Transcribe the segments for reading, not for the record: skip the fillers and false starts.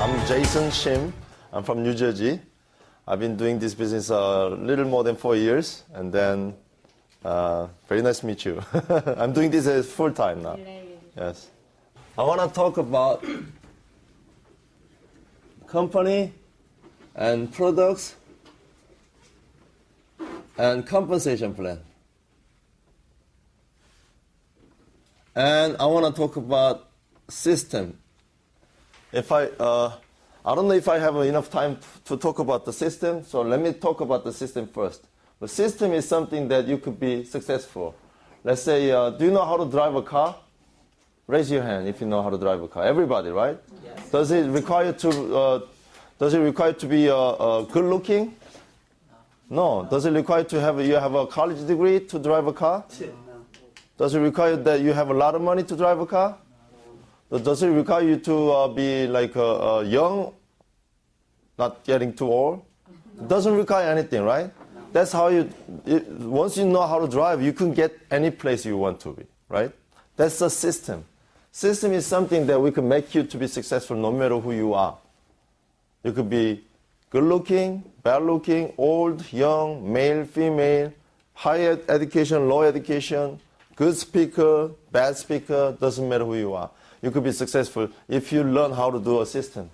I'm Jason Shim. I'm from New Jersey. I've been doing this business a little more than 4 years, and then very nice to meet you. I'm doing this as full time now. Yes. I want to talk about company and products and compensation plan. And I want to talk about system. If I don't know if I have enough time to talk about the system, so let me talk about the system first. The system is something that you could be successful. Let's say, do you know how to drive a car? Raise your hand if you know how to drive a car. Everybody, right? Yes. Does it require to be good looking? No. Does it require to have a college degree to drive a car? No. Does it require that you have a lot of money to drive a car? No. Does it require you to be like young, not getting too old? It doesn't require anything, right? No. That's how once you know how to drive, you can get any place you want to be, right? That's the system. System is something that we can make you to be successful no matter who you are. You could be good looking, bad looking, old, young, male, female, higher education, low education, good speaker, bad speaker, doesn't matter who you are. You could be successful if you learn how to do a system.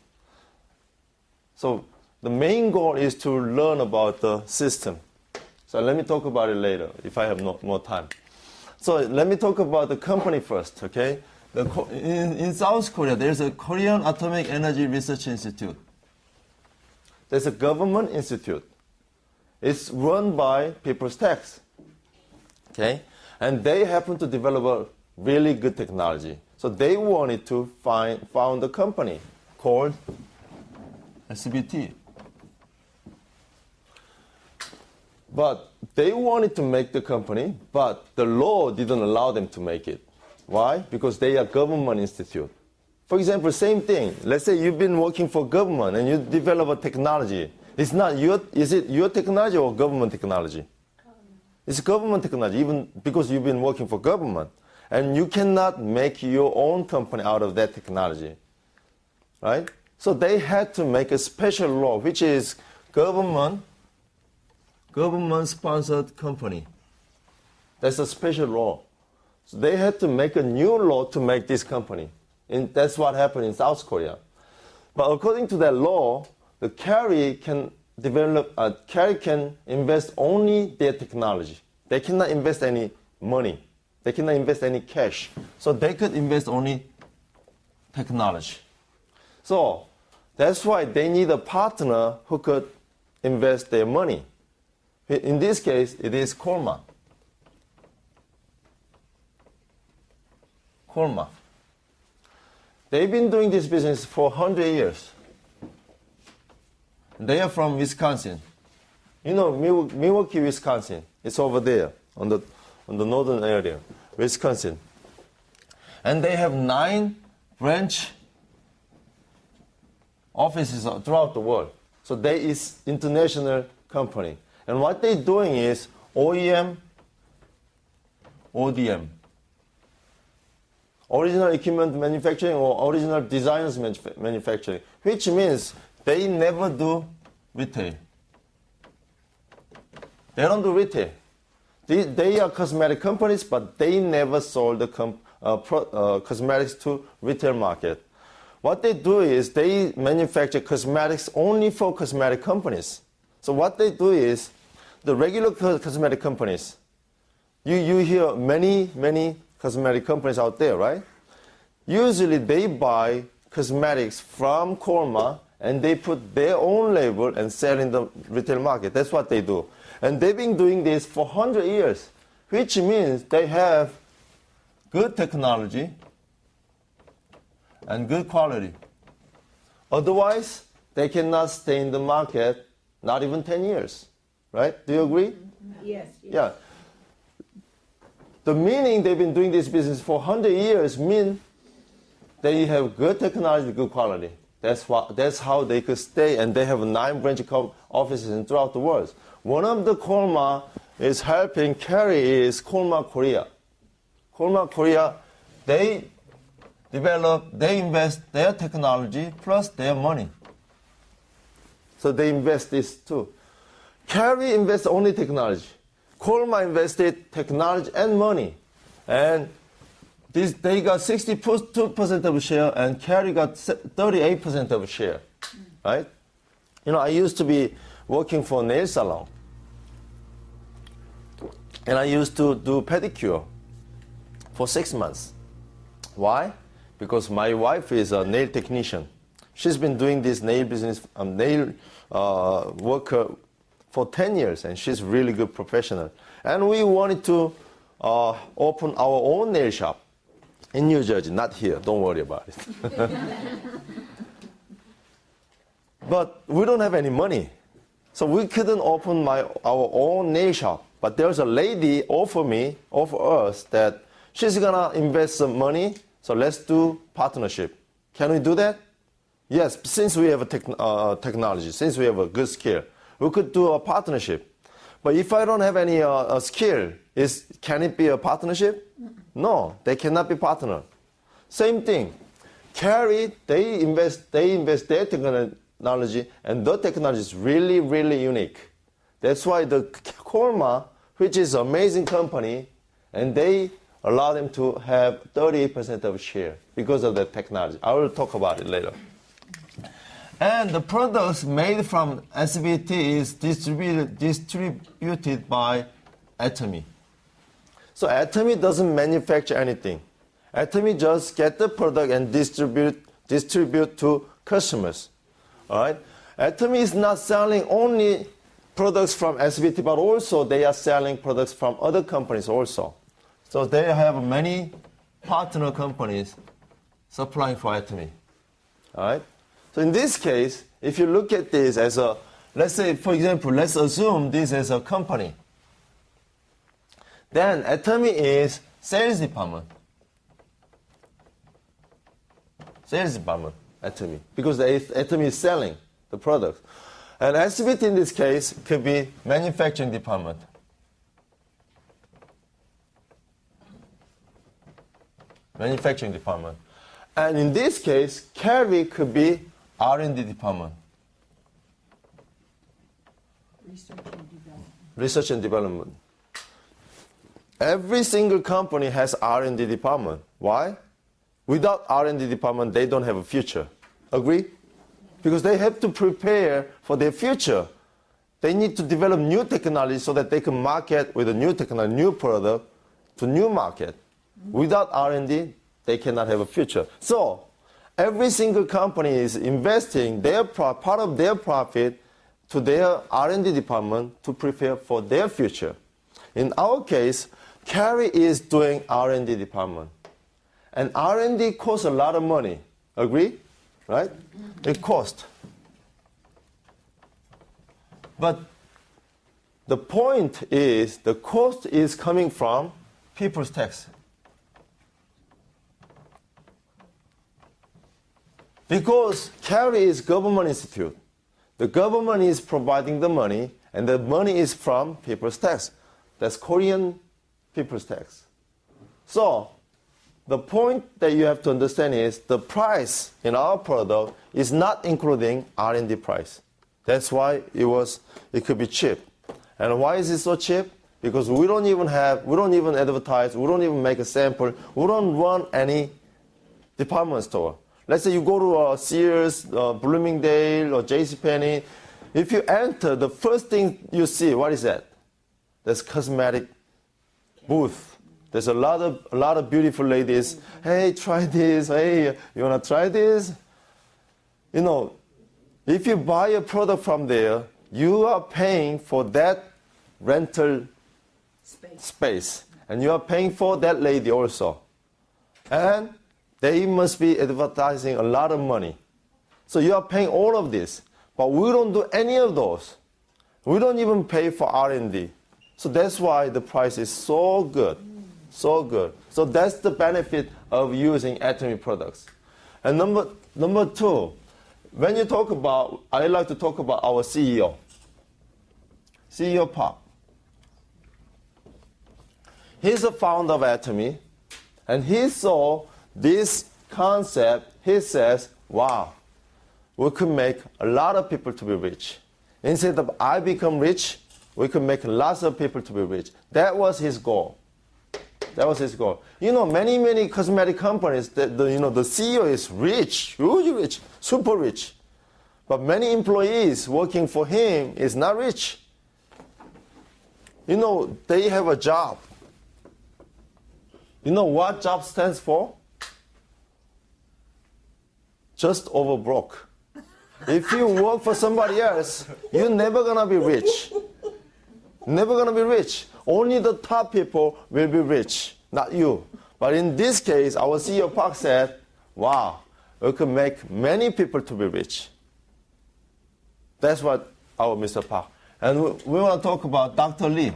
So the main goal is to learn about the system. So let me talk about it later if I have more time. So let me talk about the company first, okay? In South Korea, there's a Korean Atomic Energy Research Institute. There's a government institute. It's run by people's tax, okay? And they happen to develop a really good technology. So they wanted to found a company called SBT. But they wanted to make the company, but the law didn't allow them to make it. Why? Because they are government institute. For example, same thing. Let's say you've been working for government and you develop a technology. Is it your technology or government technology? It's government technology, even because you've been working for government. And you cannot make your own company out of that technology. Right? So they had to make a special law, which is government-sponsored company. That's a special law. So they had to make a new law to make this company. And that's what happened in South Korea. But according to that law, the carrier can invest only their technology. They cannot invest any money. They cannot invest any cash. So they could invest only technology. So that's why they need a partner who could invest their money. In this case, it is Kolma. Kolma. They've been doing this business for 100 years. They are from Wisconsin. You know, Milwaukee, Wisconsin. It's over there on the northern area, Wisconsin. And they have 9 branch offices throughout the world. So they is international company. And what they're doing is OEM, ODM. Original equipment manufacturing or original designs manufacturing, which means they never do retail. They don't do retail. They are cosmetic companies, but they never sold the cosmetics to retail market. What they do is they manufacture cosmetics only for cosmetic companies. So what they do is the regular cosmetic companies, you hear many cosmetic companies out there, right? Usually they buy cosmetics from Kolma and they put their own label and sell in the retail market. That's what they do. And they've been doing this for 100 years, which means they have good technology and good quality. Otherwise, they cannot stay in the market, not even 10 years, right? Do you agree? Yes. Yeah. The meaning they've been doing this business for 100 years mean they have good technology, good quality. That's how they could stay, and they have 9 branch offices throughout the world. One of the Kolma is helping carry is Kolma Korea. Kolma Korea, they develop, they invest their technology plus their money. So they invest this too. Carry invests only technology. Colma invested technology and money. And they got 62% of share, and Carry got 38% of share. Right? You know, I used to be working for a nail salon. And I used to do pedicure for 6 months. Why? Because my wife is a nail technician. She's been doing this nail business, nail worker for 10 years, and she's a really good professional. And we wanted to open our own nail shop in New Jersey, not here. Don't worry about it. But we don't have any money, so we couldn't open our own nail shop. But there's a lady offer us that she's gonna invest some money, so let's do partnership. Can we do that? Yes, since we have a technology, since we have a good skill, we could do a partnership. But if I don't have any skill, can it be a partnership? No, they cannot be partner. Same thing. Carry, they invest their technology, and the technology is really, really unique. That's why the Colma, which is an amazing company, and they allow them to have 38% of share because of the technology. I will talk about it later. And the products made from SBT is distributed by Atomy. So Atomy doesn't manufacture anything. Atomy just get the product and distribute to customers. All right? Atomy is not selling only products from SBT, but also they are selling products from other companies also. So they have many partner companies supplying for Atomy. All right? So in this case, if you look at this as a, let's say, for example, let's assume this is a company. Then Atomy is sales department. Sales department, Atomy. Because Atomy is selling the product. And SBT in this case could be manufacturing department. Manufacturing department. And in this case, Carry could be R&D department. Research and development. Every single company has R&D department. Why? Without R&D department, they don't have a future. Agree? Because they have to prepare for their future. They need to develop new technology so that they can market with a new technology, new product to new market. Without R&D, they cannot have a future. So every single company is investing part of their profit to their R&D department to prepare for their future. In our case, Carry is doing R&D department. And R&D costs a lot of money. Agree? Right? It costs. But the point is, the cost is coming from people's tax. Because Carry is government institute. The government is providing the money, and the money is from people's tax. That's Korean people's tax. So the point that you have to understand is the price in our product is not including R&D price. That's why it could be cheap. And why is it so cheap? Because we don't even advertise, we don't even make a sample, we don't run any department store. Let's say you go to Sears, Bloomingdale, or JCPenney. If you enter, the first thing you see, what is that? There's cosmetic booth. There's a lot of beautiful ladies. Hey, try this. Hey, you wanna try this? You know, if you buy a product from there, you are paying for that rental space. And you are paying for that lady also. And they must be advertising a lot of money. So you are paying all of this. But we don't do any of those. We don't even pay for R&D. So that's why the price is so good. So good. So that's the benefit of using Atomy products. And number two, when you talk about, I like to talk about our CEO. CEO Park. He's the founder of Atomy, and he saw this concept, he says, wow, we could make a lot of people to be rich. Instead of I become rich, we could make lots of people to be rich. That was his goal. That was his goal. You know, many cosmetic companies, the CEO is rich, huge rich, super rich. But many employees working for him is not rich. You know, they have a job. You know what job stands for? Just over broke. If you work for somebody else, you're never gonna be rich. Never gonna be rich. Only the top people will be rich, not you. But in this case, our CEO Park said, wow, we could make many people to be rich. That's what our Mr. Park. And we want to talk about Dr. Lee.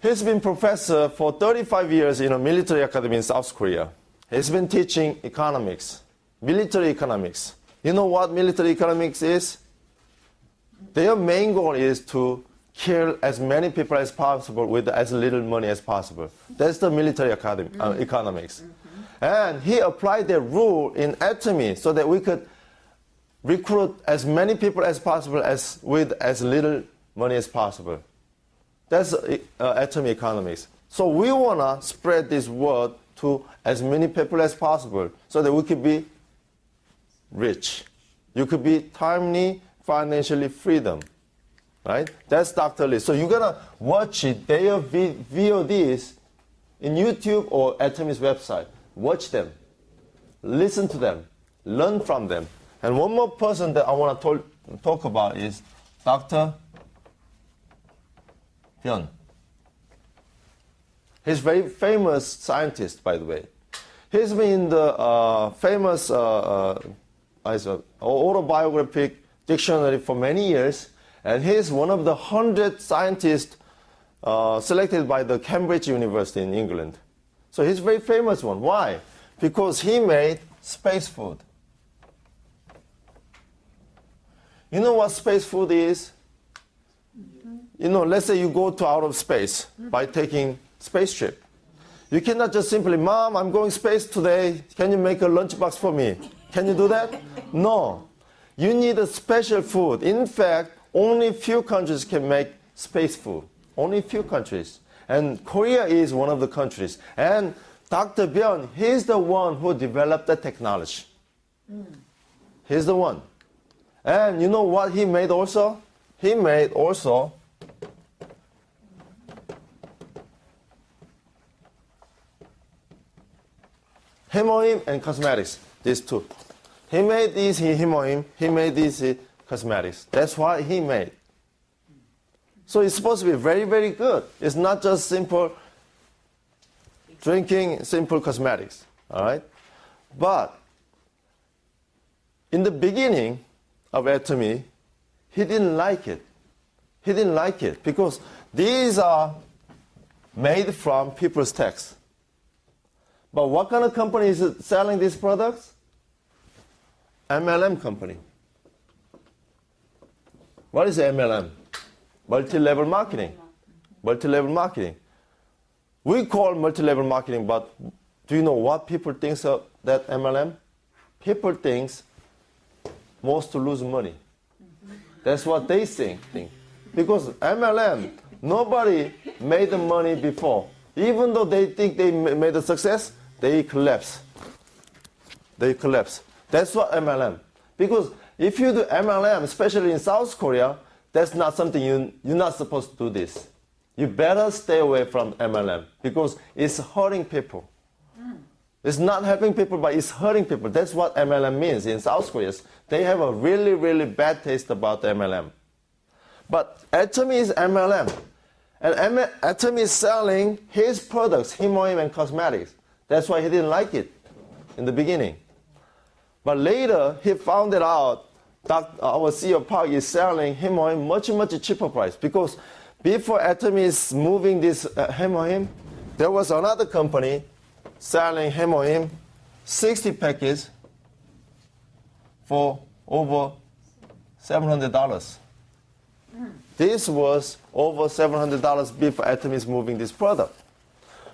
He's been professor for 35 years in a military academy in South Korea. He's been teaching economics, military economics. You know what military economics is? Their main goal is to kill as many people as possible with as little money as possible. That's the military economics. And he applied that rule in Atomy so that we could recruit as many people as possible with as little money as possible. That's Atomy economics. So we want to spread this word to as many people as possible so that we could be rich. You could be timely, financially freedom. Right? That's Dr. Lee. So you're going to watch it, their VODs in YouTube or Atomy's website. Watch them. Listen to them. Learn from them. And one more person that I want to talk about is Dr. Hyun. He's a very famous scientist, by the way. He's been in the famous autobiographic dictionary for many years. And he's one of the 100 scientists selected by the Cambridge University in England. So he's a very famous one. Why? Because he made space food. You know what space food is? You know, let's say you go to outer space by taking space trip. You cannot just simply, Mom, I'm going space today. Can you make a lunchbox for me? Can you do that? No. You need a special food. In fact, only few countries can make space food. Only few countries. And Korea is one of the countries. And Dr. Byun, he's the one who developed the technology. He's the one. And you know what he made also? He made also HemoHim and Cosmetics, these two. He made these HemoHim, he made these Cosmetics. That's what he made. So it's supposed to be very, very good. It's not just simple drinking, simple cosmetics. All right? But in the beginning of Atomy, he didn't like it. He didn't like it because these are made from people's tax. But what kind of company is selling these products? MLM company. What is MLM? Multi-level marketing. Multi-level marketing. We call multi-level marketing, but do you know what people think of that MLM? People think most to lose money. That's what they think. Because MLM, nobody made the money before. Even though they think they made a success, they collapse. They collapse. That's what MLM. Because if you do MLM, especially in South Korea, that's not something you're not supposed to do this. You better stay away from MLM because it's hurting people. It's not helping people, but it's hurting people. That's what MLM means in South Korea. They have a really, really bad taste about MLM. But Atomy is MLM. And Atomy is selling his products, HemoHim and Cosmetics. That's why he didn't like it in the beginning. But later, he found it out that our CEO Park is selling HemoHim much cheaper price. Because before Atomy is moving this HemoHim, there was another company selling HemoHim 60 packets for over $700. This was over $700 before Atomy is moving this product.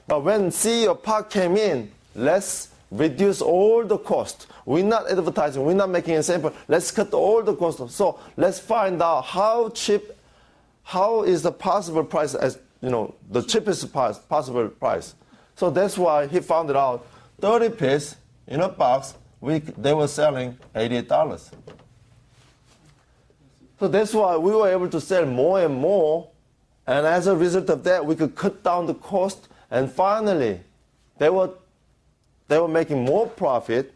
But when CEO Park came in, let's reduce all the cost. We're not advertising, we're not making a sample. Let's cut all the cost. So let's find out how cheap, how is the possible price as, the cheapest possible price. So that's why he found it out. 30 pieces in a box, they were selling $88. So that's why we were able to sell more and more. And as a result of that, we could cut down the cost. And finally, they were making more profit.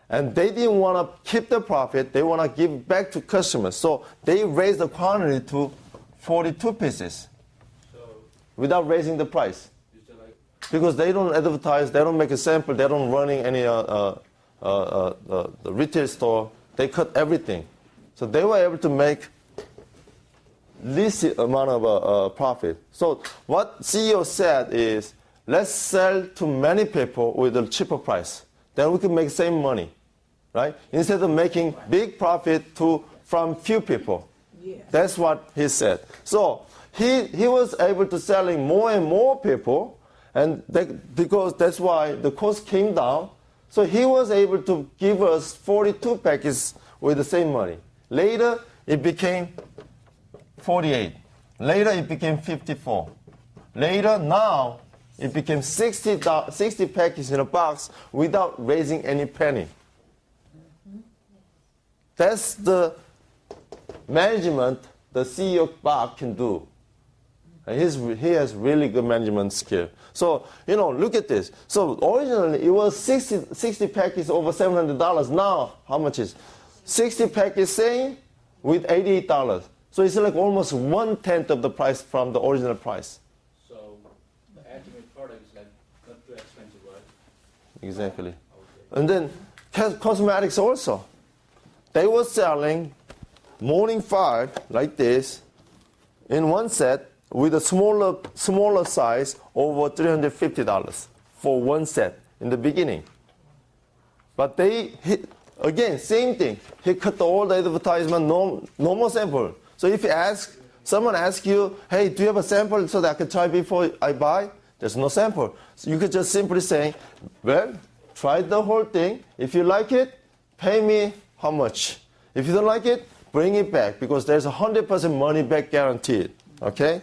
And they didn't want to keep the profit. They want to give back to customers. So they raised the quantity to 42 pieces without raising the price. Because they don't advertise, they don't make a sample, they don't running any the retail store. They cut everything. So they were able to make least amount of profit. So what CEO said is, let's sell to many people with a cheaper price. Then we can make same money, right? Instead of making big profit from few people. Yeah. That's what he said. So he was able to selling more and more people, and because that's why the cost came down. So he was able to give us 42 packages with the same money. Later, it became 48. Later, it became 54. Later, now, it became 60 packages in a box without raising any penny. That's the management the CEO Bob can do. And he has really good management skill. So, look at this. So originally, it was 60 packages over $700. Now, how much is 60 packages same with $88. So it's like almost 1/10 of the price from the original price. So the Atomy product is like not too expensive, right? Exactly. Okay. And then cosmetics also. They were selling Morning 5 like this in one set with a smaller size over $350 for one set in the beginning. But again, same thing. He cut all the advertisement, no more sample. So if someone asks you, hey, do you have a sample so that I can try before I buy? There's no sample. So you could just simply say, well, try the whole thing. If you like it, pay me how much. If you don't like it, bring it back, because there's 100% money back guaranteed. Okay?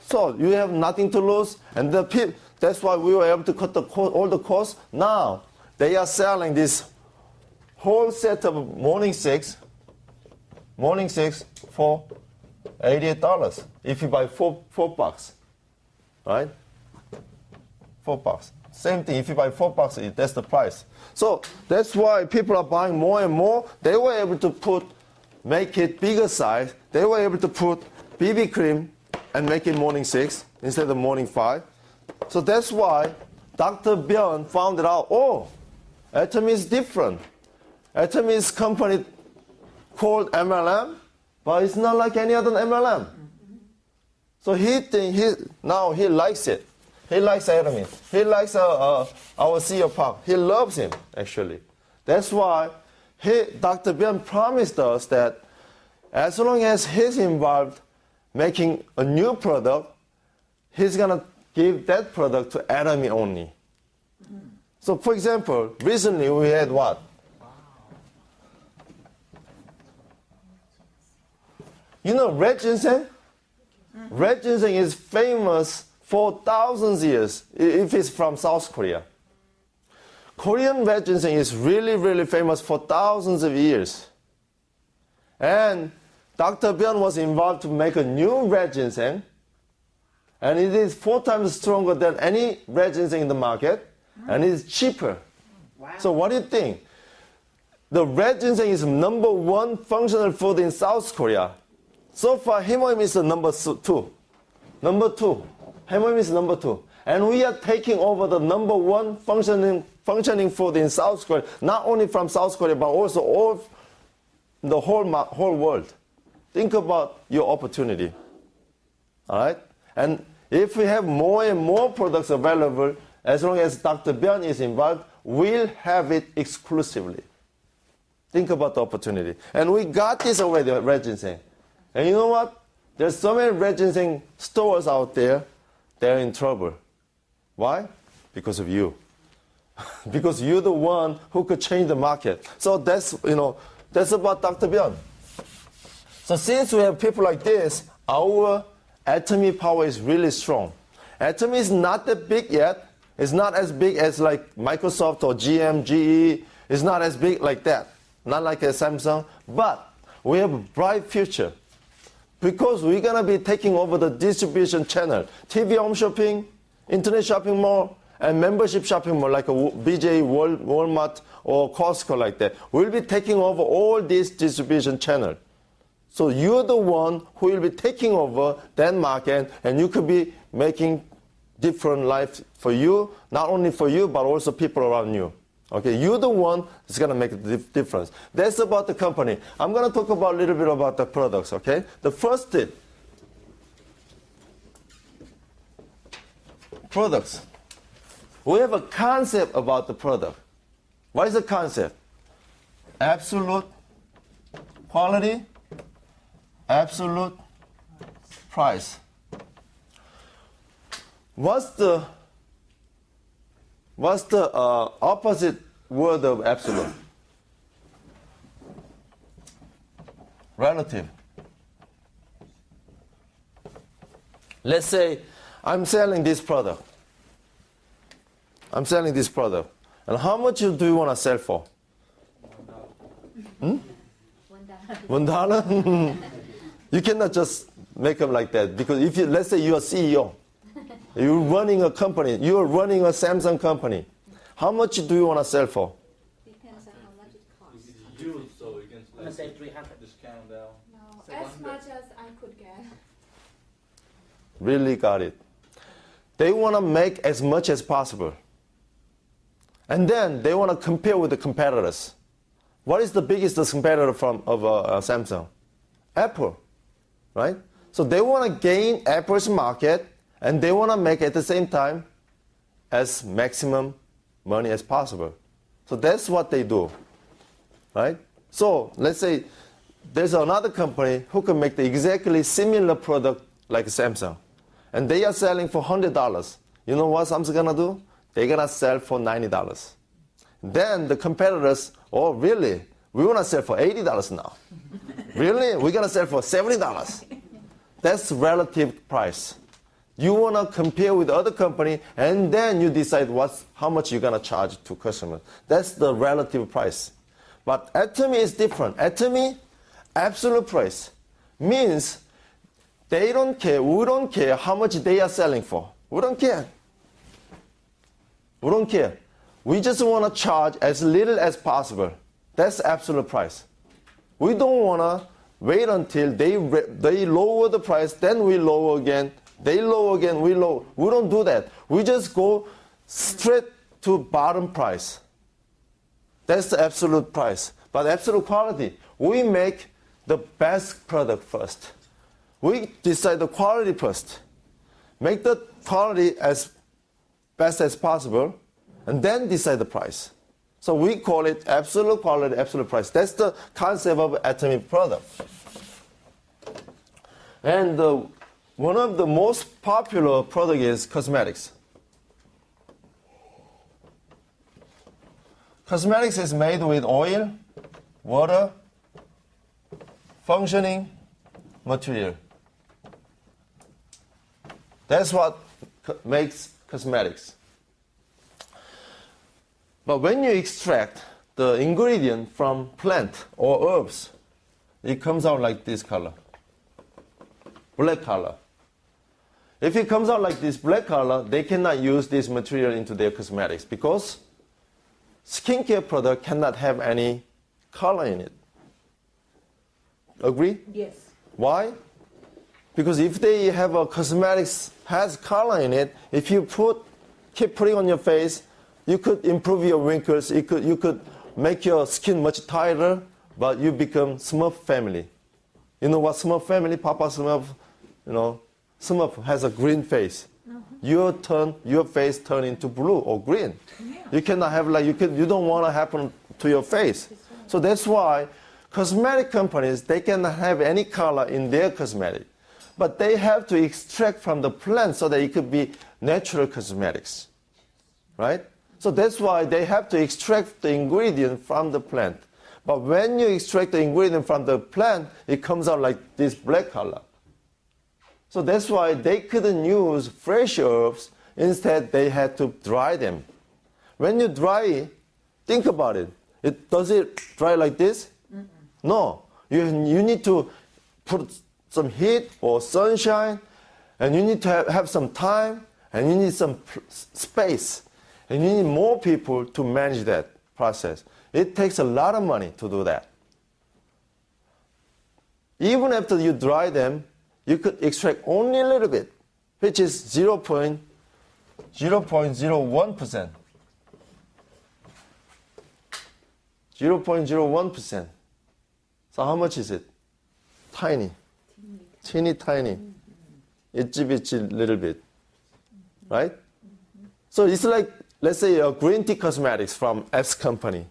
So you have nothing to lose, and that's why we were able to cut all the costs. Now they are selling this whole set of Morning 6 for $88 if you buy four bucks, right? $4. Same thing, if you buy $4, that's the price. So that's why people are buying more and more. They were able to make it bigger size. They were able to put BB cream and make it Morning 6 instead of Morning 5. So that's why Dr. Björn found it out. Oh, Atomy is different. Atomy is company called MLM, but it's not like any other MLM. So now he likes it. He likes Atomy. He likes our CEO Park. He loves him, actually. That's why Dr. Björn promised us that as long as he's involved making a new product, he's going to give that product to Atomy only. So, for example, recently we had what? Red ginseng? Red ginseng is famous for thousands of years if it's from South Korea. Korean red ginseng is really, really famous for thousands of years. And Dr. Björn was involved to make a new red ginseng, and it is 4 times stronger than any red ginseng in the market, and it is cheaper. Wow. So what do you think? The red ginseng is #1 functional food in South Korea. So far, HemoHim is the number 2. Number 2. HemoHim is number 2. And we are taking over the #1 functioning food in South Korea, not only from South Korea, but also the whole world. Think about your opportunity. All right? And if we have more and more products available, as long as Dr. Björn is involved, we'll have it exclusively. Think about the opportunity. And we got this already, red ginseng. And you know what? There's so many red ginseng stores out there, they're in trouble. Why? Because of you. because you're the one who could change the market. So that's about Dr. Byun. So since we have people like this, our Atomy power is really strong. Atomy is not that big yet. It's not as big as like Microsoft or GM, GE. It's not as big like that. Not like a Samsung. But we have a bright future. Because we're going to be taking over the distribution channel. TV home shopping, internet shopping mall, and membership shopping mall like a BJ, Walmart, or Costco like that. We'll be taking over all these distribution channels. So you're the one who will be taking over that market, and you could be making different life for you, not only for you, but also people around you. Okay, you're the one that's going to make the difference. That's about the company. I'm going to talk about a little bit about the products, okay? The first tip, products. We have a concept about the product. What is the concept? Absolute quality, absolute price. What's the opposite word of absolute? Relative. Let's say I'm selling this product. And how much do you want to sell for? $1? You cannot just make them like that, because if let's say you're a CEO, you're running a company, you're running a Samsung company, how much do you want to sell for? Depends on how much it costs. It's used, so you can I'm gonna say 300. discount down. No, So as 100. much as I could get. Really got it. They want to make as much as possible. And then they want to compare with the competitors. What is the biggest competitor of Samsung? Apple, right? So they want to gain Apple's market, and they want to make at the same time as maximum money as possible. So that's what they do, right? So let's say there's another company who can make the exactly similar product like Samsung, and they are selling for $100. You know what Samsung gonna do? They're gonna sell for $90. Then the competitors, oh really? We wanna sell for $80 now. Really? We're gonna sell for $70. That's relative price. You wanna compare with the other company, and then you decide how much you're gonna charge to customers. That's the relative price. But Atomy is different. Atomy, absolute price, means they don't care. We don't care how much they are selling for. We don't care. We don't care. We just want to charge as little as possible. That's absolute price. We don't want to wait until they lower the price, then we lower again. They lower again, we lower. We don't do that. We just go straight to bottom price. That's the absolute price. But absolute quality, we make the best product first. We decide the quality first. Make the quality as best as possible, and then decide the price. So we call it absolute quality, absolute price. That's the concept of Atomy product. And one of the most popular product is cosmetics. Cosmetics is made with oil, water, functioning material. That's what makes cosmetics. But when you extract the ingredient from plant or herbs, it comes out like this color, black color. If it comes out like this black color, they cannot use this material into their cosmetics because skincare product cannot have any color in it. Agree? Yes. Why? Because if they have a cosmetics has color in it, if you keep putting on your face, you could improve your wrinkles, you could make your skin much tighter, but you become Smurf family. You know what Smurf family? Papa Smurf, Smurf has a green face. Uh-huh. Your face turn into blue or green. Yeah. You cannot have you don't want to happen to your face. So that's why cosmetic companies, they cannot have any color in their cosmetic. But they have to extract from the plant so that it could be natural cosmetics, right? So that's why they have to extract the ingredient from the plant. But when you extract the ingredient from the plant, it comes out like this black color. So that's why they couldn't use fresh herbs. Instead, they had to dry them. When you dry, think about it. Does it dry like this? No. You need to put some heat or sunshine, and you need to have some time, and you need some space, and you need more people to manage that process. It takes a lot of money to do that. Even after you dry them, you could extract only a little bit, which is 0.01%. So how much is it? Tiny. Teeny tiny. Itsy little bit. Right? So it's like, let's say, a green tea cosmetics from X company.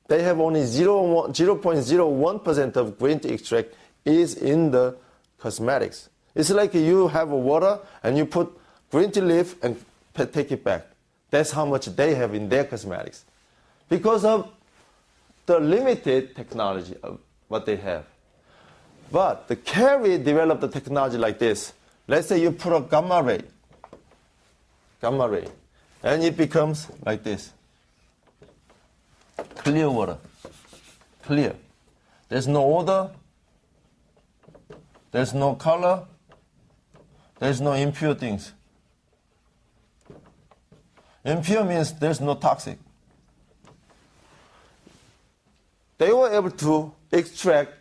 They have only 0.01% of green tea extract is in the cosmetics. It's like you have water and you put green tea leaf and take it back. That's how much they have in their cosmetics. Because of the limited technology of what they have. But the Carey developed the technology like this. Let's say you put a gamma ray, and it becomes like this. Clear water. Clear. There's no odor. There's no color. There's no impure things. Impure means there's no toxic. They were able to extract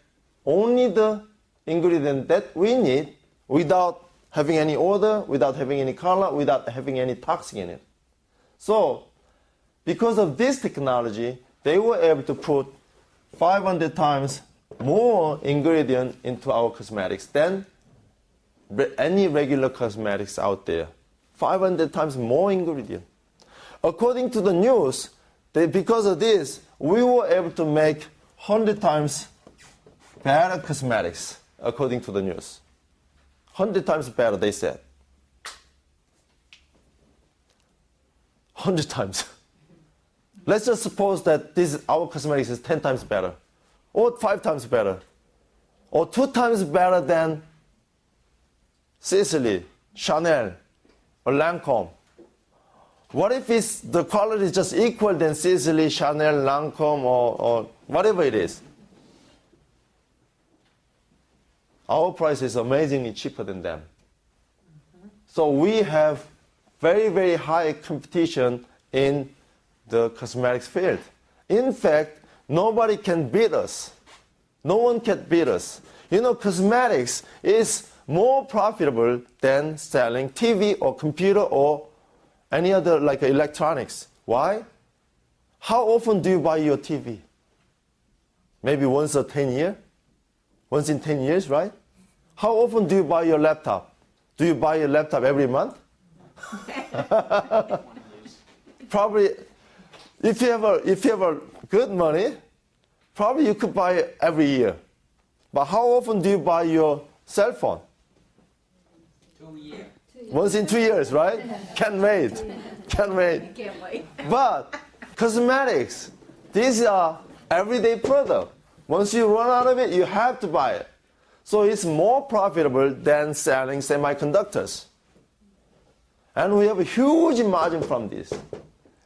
only the ingredient that we need without having any odor, without having any color, without having any toxin in it. So, because of this technology, they were able to put 500 times more ingredient into our cosmetics than any regular cosmetics out there. 500 times more ingredient. According to the news, because of this, we were able to make 100 times better cosmetics, according to the news. 100 times better, they said. 100 times. Let's just suppose that our cosmetics is 10 times better, or 5 times better, or 2 times better than Sicily, Chanel, or Lancome. What if the quality is just equal than Sicily, Chanel, Lancome, or whatever it is? Our price is amazingly cheaper than them. So we have very, very high competition in the cosmetics field. In fact, nobody can beat us. No one can beat us. You know, cosmetics is more profitable than selling TV or computer or any other like electronics. Why? How often do you buy your TV? Maybe once in 10 years? Once in 10 years, right? How often do you buy your laptop? Do you buy your laptop every month? Probably, if you have a good money, probably you could buy it every year. But how often do you buy your cell phone? 2 years. Once in 2 years, right? Can't wait. Can't wait. Can't wait. But cosmetics, these are everyday product. Once you run out of it, you have to buy it. So it's more profitable than selling semiconductors. And we have a huge margin from this.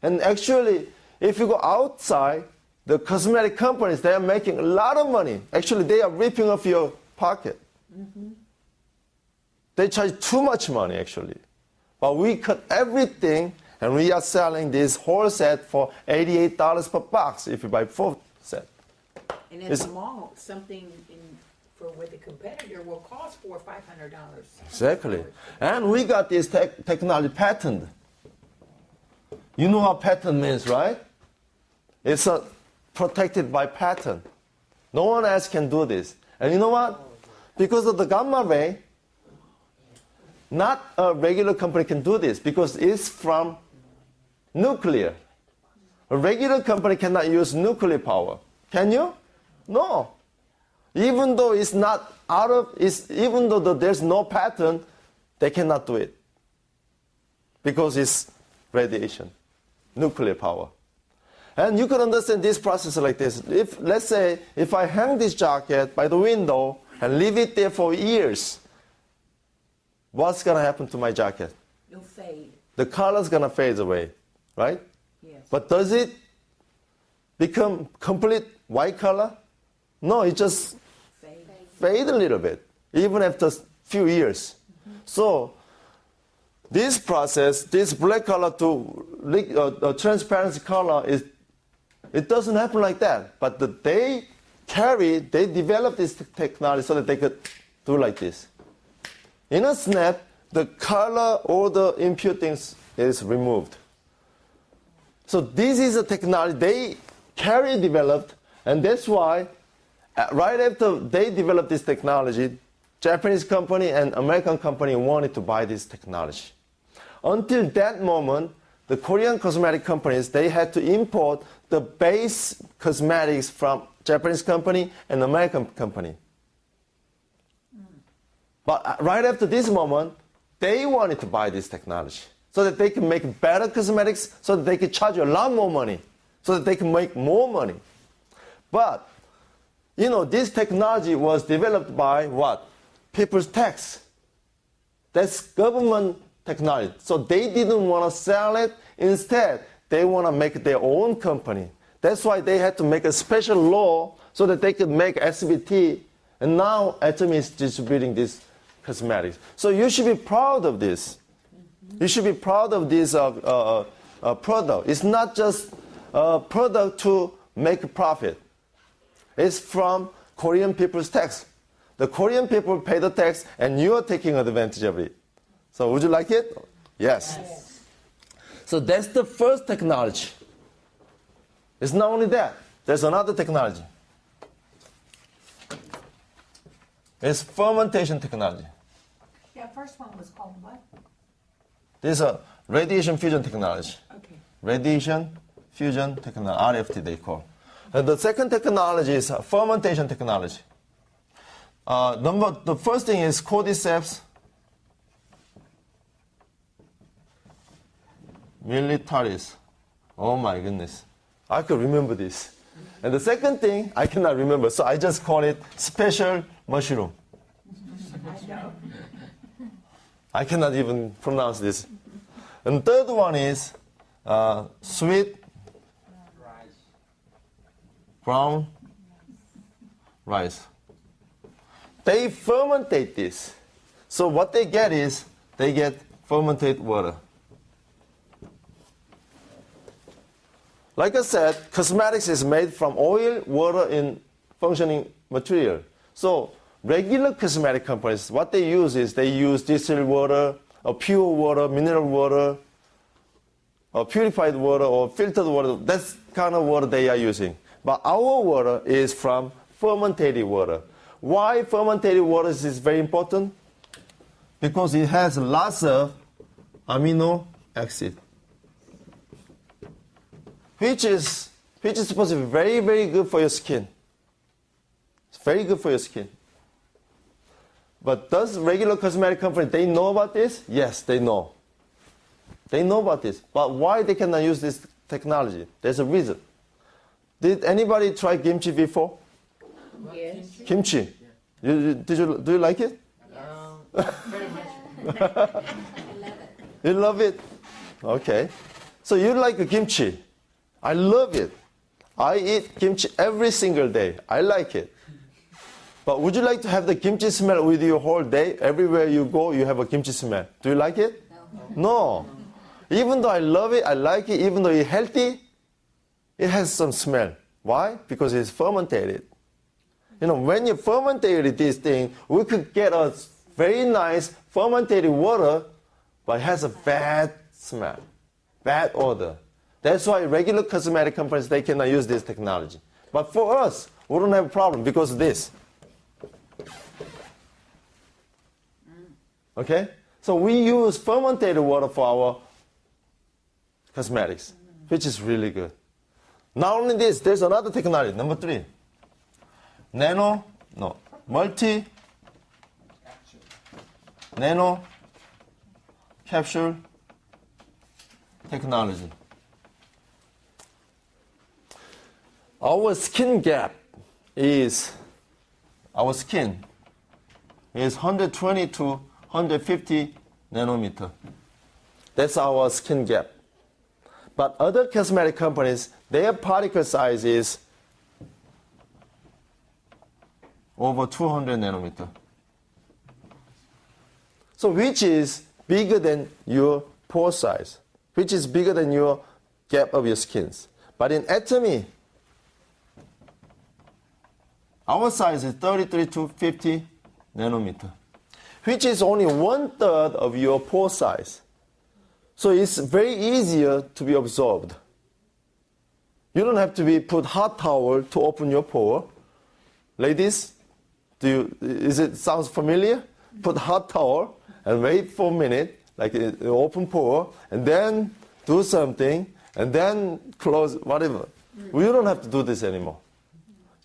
And actually, if you go outside, the cosmetic companies, they are making a lot of money. Actually, they are ripping off your pocket. They charge too much money, actually. But we cut everything, and we are selling this whole set for $88 per box if you buy 4 sets. And in the mall, something for with the competitor will cost $400 or $500. Exactly. And we got this technology patent. You know what patent means, right? It's protected by patent. No one else can do this. And you know what? Because of the gamma ray, not a regular company can do this because it's from nuclear. A regular company cannot use nuclear power. Can you? No. Even though it's not even though there's no patent, they cannot do it because it's radiation. nuclear power. And you can understand this process like this. If, let's say, if I hang this jacket by the window and leave it there for years, what's going to happen to my jacket? It'll fade. The color's going to fade away, right? Yes. But does it become complete white color? No, it just fade a little bit, even after a few years. So this process, this black color to transparency color, it doesn't happen like that. But they developed this technology so that they could do like this. In a snap, the color or the impure things is removed. So this is a technology they developed, and that's why right after they developed this technology, Japanese company and American company wanted to buy this technology. Until that moment, the Korean cosmetic companies, they had to import the base cosmetics from Japanese company and American company. But right after this moment, they wanted to buy this technology so that they can make better cosmetics, so that they can charge a lot more money, so that they can make more money. But, this technology was developed by what? People's tax. That's government technology. So they didn't want to sell it. Instead, they want to make their own company. That's why they had to make a special law so that they could make SBT. And now Atomy is distributing these cosmetics. So you should be proud of this. You should be proud of this product. It's not just a product to make a profit. It's from Korean people's tax. The Korean people pay the tax, and you are taking advantage of it. So would you like it? Yes. So that's the first technology. It's not only that. There's another technology. It's fermentation technology. Yeah, first one was called what? This is a radiation fusion technology. Okay. Radiation fusion technology, RFT they call. And the second technology is fermentation technology. The first thing is cordyceps militaris. Oh my goodness. I could remember this. And the second thing, I cannot remember, so I just call it special mushroom. I cannot even pronounce this. And third one is sweet brown rice. They fermentate this. So what they get is, they get fermented water. Like I said, cosmetics is made from oil, water, and functioning material. So regular cosmetic companies, what they use is they use distilled water, or pure water, mineral water, or purified water, or filtered water. That's kind of water they are using. But our water is from fermented water. Why fermented water is very important? Because it has lots of amino acid, which is supposed to be very, very good for your skin. It's very good for your skin. But does regular cosmetic company, they know about this? Yes, they know. They know about this. But why they cannot use this technology? There's a reason. Did anybody try kimchi before? Yes. Kimchi. Do you like it? Very much. I love it. You love it? Okay. So you like kimchi. I love it. I eat kimchi every single day. I like it. But would you like to have the kimchi smell with you whole day? Everywhere you go, you have a kimchi smell. Do you like it? No. Even though I love it, I like it, even though it's healthy, it has some smell. Why? Because it's fermented. When you fermented this thing, we could get a very nice fermented water, but it has a bad smell, bad odor. That's why regular cosmetic companies, they cannot use this technology. But for us, we don't have a problem because of this. Okay? So we use fermented water for our cosmetics, which is really good. Not only this, there's another technology, number 3. Nano capsule technology. Our skin gap is, our skin is 120 to 150 nanometer. That's our skin gap. But other cosmetic companies, their particle size is over 200 nanometer. So which is bigger than your pore size, which is bigger than your gap of your skins. But in Atomy, our size is 33 to 50 nanometer, which is only 1/3 of your pore size. So it's very easier to be absorbed. You don't have to be put hot towel to open your pore. Ladies, sounds familiar? Put hot towel and wait for a minute, like an open pore, and then do something, and then close, whatever. We don't have to do this anymore.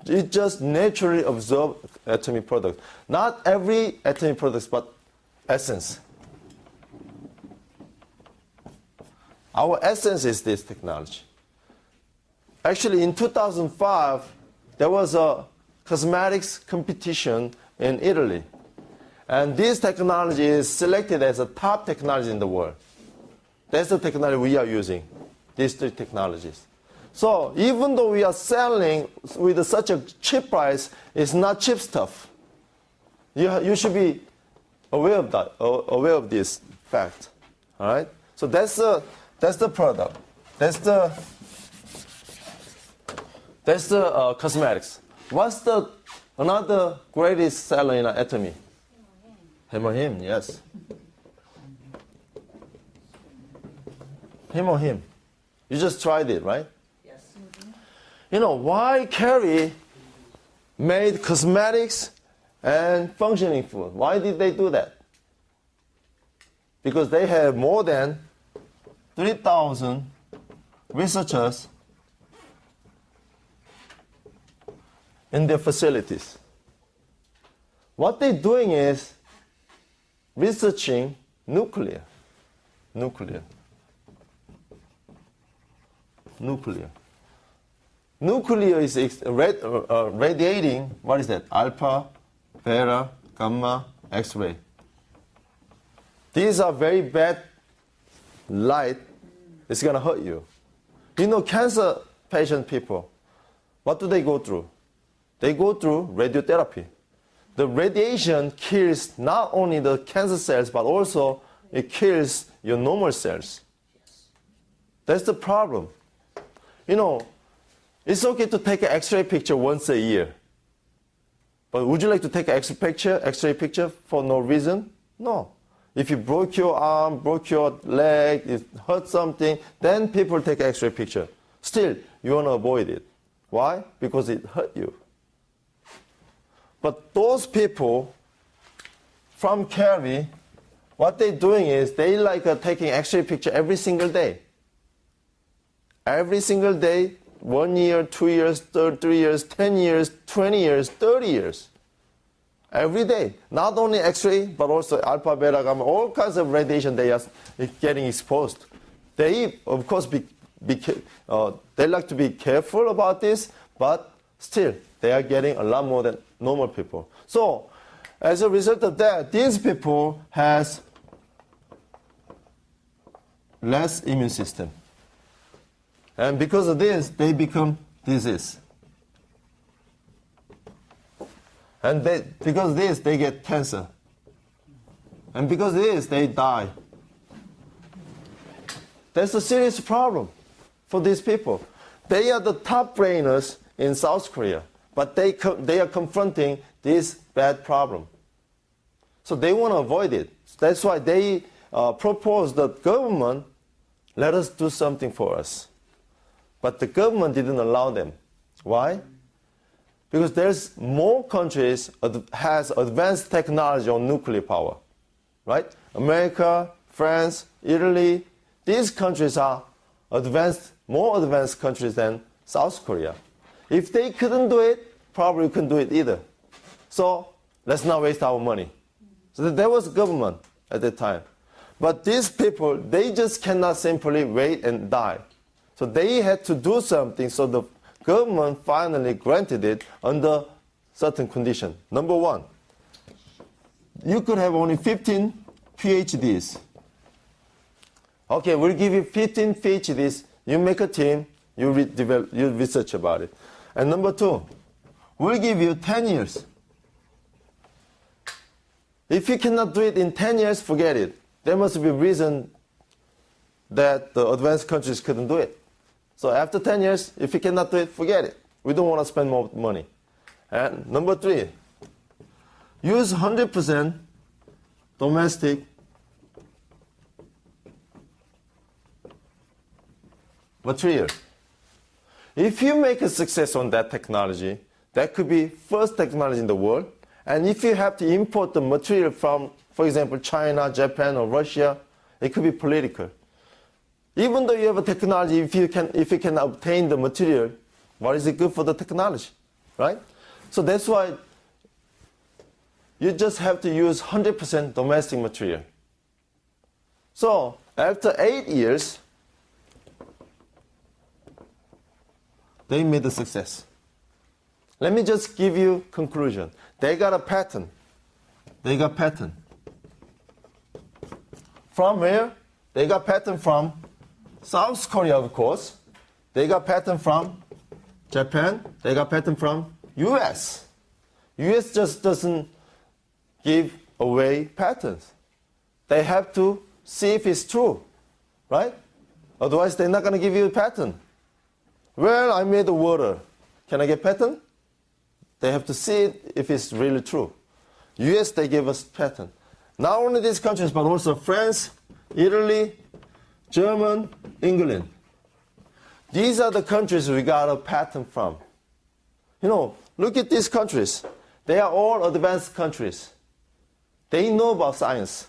It just naturally absorbs Atomy product. Not every Atomy product, but Essence. Our Essence is this technology. Actually, in 2005, there was a cosmetics competition in Italy. And this technology is selected as a top technology in the world. That's the technology we are using, these three technologies. So even though we are selling with such a cheap price, it's not cheap stuff. You should be aware of that, aware of this fact. All right? So that's the product. That's the cosmetics. What's the another greatest seller in Atomy? HemoHim, yes. HemoHim. You just tried it, right? Yes. You know, why Carrie made cosmetics and functioning food? Why did they do that? Because they have more than 3,000 researchers in their facilities. What they're doing is researching nuclear. Nuclear is radiating, what is that? Alpha, beta, gamma, X-ray. These are very bad light. It's going to hurt you. You know, cancer patient people, what do they go through? They go through radiotherapy. The radiation kills not only the cancer cells, but also it kills your normal cells. That's the problem. You know, it's okay to take an X-ray picture once a year. But would you like to take an X-ray picture for no reason? No. If you broke your arm, broke your leg, it hurt something, then people take an X-ray picture. Still, you want to avoid it. Why? Because it hurt you. But those people from Carrie, what they're doing is they like taking X-ray picture every single day. Every single day, 1 year, 2 years, 3 years, 10 years, 20 years, 30 years. Every day. Not only X-ray, but also alpha, beta, gamma, all kinds of radiation they are getting exposed. They, of course, they like to be careful about this, but still, they are getting a lot more than normal people. So, as a result of that, these people has less immune system. And because of this, they become disease. And because of this, they get cancer. And because of this, they die. That's a serious problem for these people. They are the top brainers in South Korea, but they are confronting this bad problem. So they want to avoid it. That's why they propose that government let us do something for us. But the government didn't allow them. Why? Because there's more countries has advanced technology on nuclear power, right? America, France, Italy, these countries are more advanced countries than South Korea. If they couldn't do it, probably we couldn't do it either. So let's not waste our money. So there was government at that time. But these people, they just cannot simply wait and die. So they had to do something so government finally granted it under certain condition. Number one, you could have only 15 PhDs. Okay, we'll give you 15 PhDs. You make a team, you research about it. And number two, we'll give you 10 years. If you cannot do it in 10 years, forget it. There must be a reason that the advanced countries couldn't do it. So after 10 years, if you cannot do it, forget it. We don't want to spend more money. And number three, use 100% domestic material. If you make a success on that technology, that could be first technology in the world. And if you have to import the material from, for example, China, Japan, or Russia, it could be political. Even though you have a technology, if you can obtain the material, what is it good for the technology, right? So that's why you just have to use 100% domestic material. So after 8 years, they made a success. Let me just give you conclusion. They got a patent. They got patent. From where? They got patent from South Korea, of course. They got patent from Japan. They got patent from US. US just doesn't give away patents. They have to see if it's true, right? Otherwise, they're not going to give you a patent. Well, I made the water. Can I get patent? They have to see it if it's really true. US, they give us patent. Not only these countries, but also France, Italy, Germany, England. These are the countries we got a patent from. You know, look at these countries. They are all advanced countries. They know about science.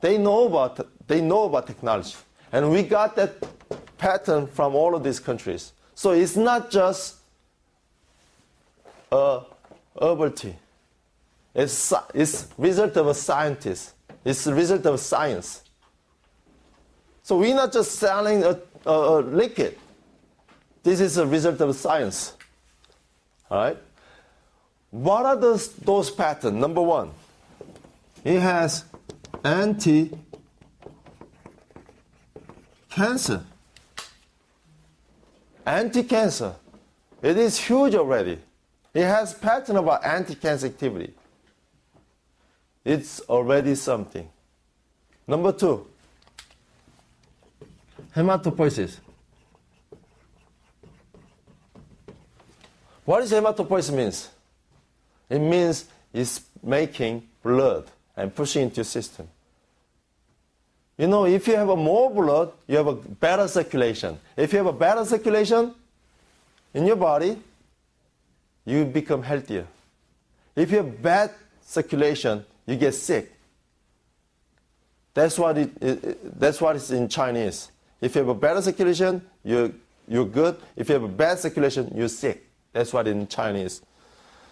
They know about technology. And we got that patent from all of these countries. So it's not just a ability. It's result of a scientist. It's the result of science. So we're not just selling a liquid. This is a result of science. All right? What are those patterns? Number one, it has anti-cancer. Anti-cancer. It is huge already. It has pattern about anti-cancer activity. It's already something. Number two, hematopoiesis. What does hematopoiesis means? It means it's making blood and pushing into your system. You know, if you have more blood, you have a better circulation. If you have a better circulation in your body, you become healthier. If you have bad circulation, you get sick. That's what it's in Chinese. If you have a better circulation, you're good. If you have a bad circulation, you're sick. That's what in Chinese.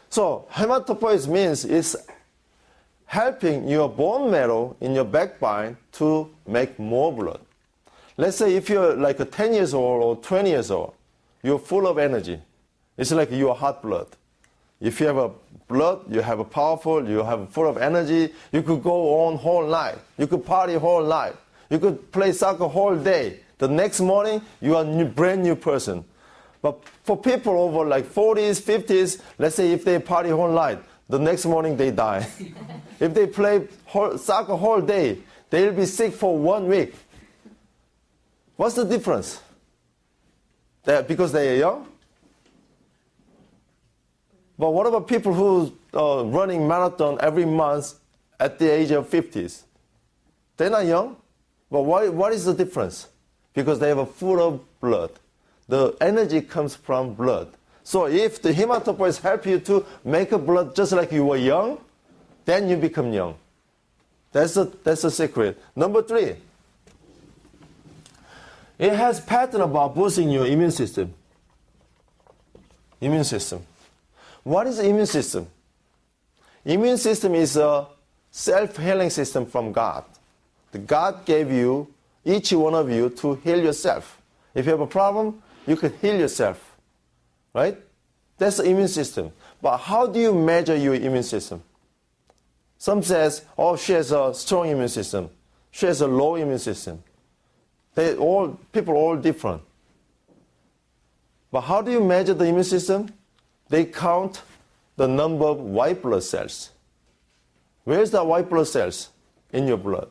So hematopoiesis means it's helping your bone marrow in your backbone to make more blood. Let's say if you're like 10 years old or 20 years old, you're full of energy. It's like you're hot blood. If you have a blood, you have a powerful, you have full of energy, you could go on whole night. You could party whole night. You could play soccer whole day. The next morning, you are a brand new person. But for people over like 40s, 50s, let's say if they party whole night, the next morning they die. If they play soccer whole day, they'll be sick for 1 week. What's the difference? Because they are young? But what about people who are running marathon every month at the age of 50s? They're not young. But what is the difference? Because they have a full of blood. The energy comes from blood. So if the hematopoiesis help you to make a blood just like you were young, then you become young. That's the secret. Number three, it has pattern about boosting your immune system. Immune system. What is the immune system? Immune system is a self-healing system from God. God gave you, each one of you, to heal yourself. If you have a problem, you can heal yourself. right? That's the immune system. But how do you measure your immune system? Some says, oh, she has a strong immune system. She has a low immune system. People are all different. But how do you measure the immune system? They count the number of white blood cells. Where's the white blood cells in your blood?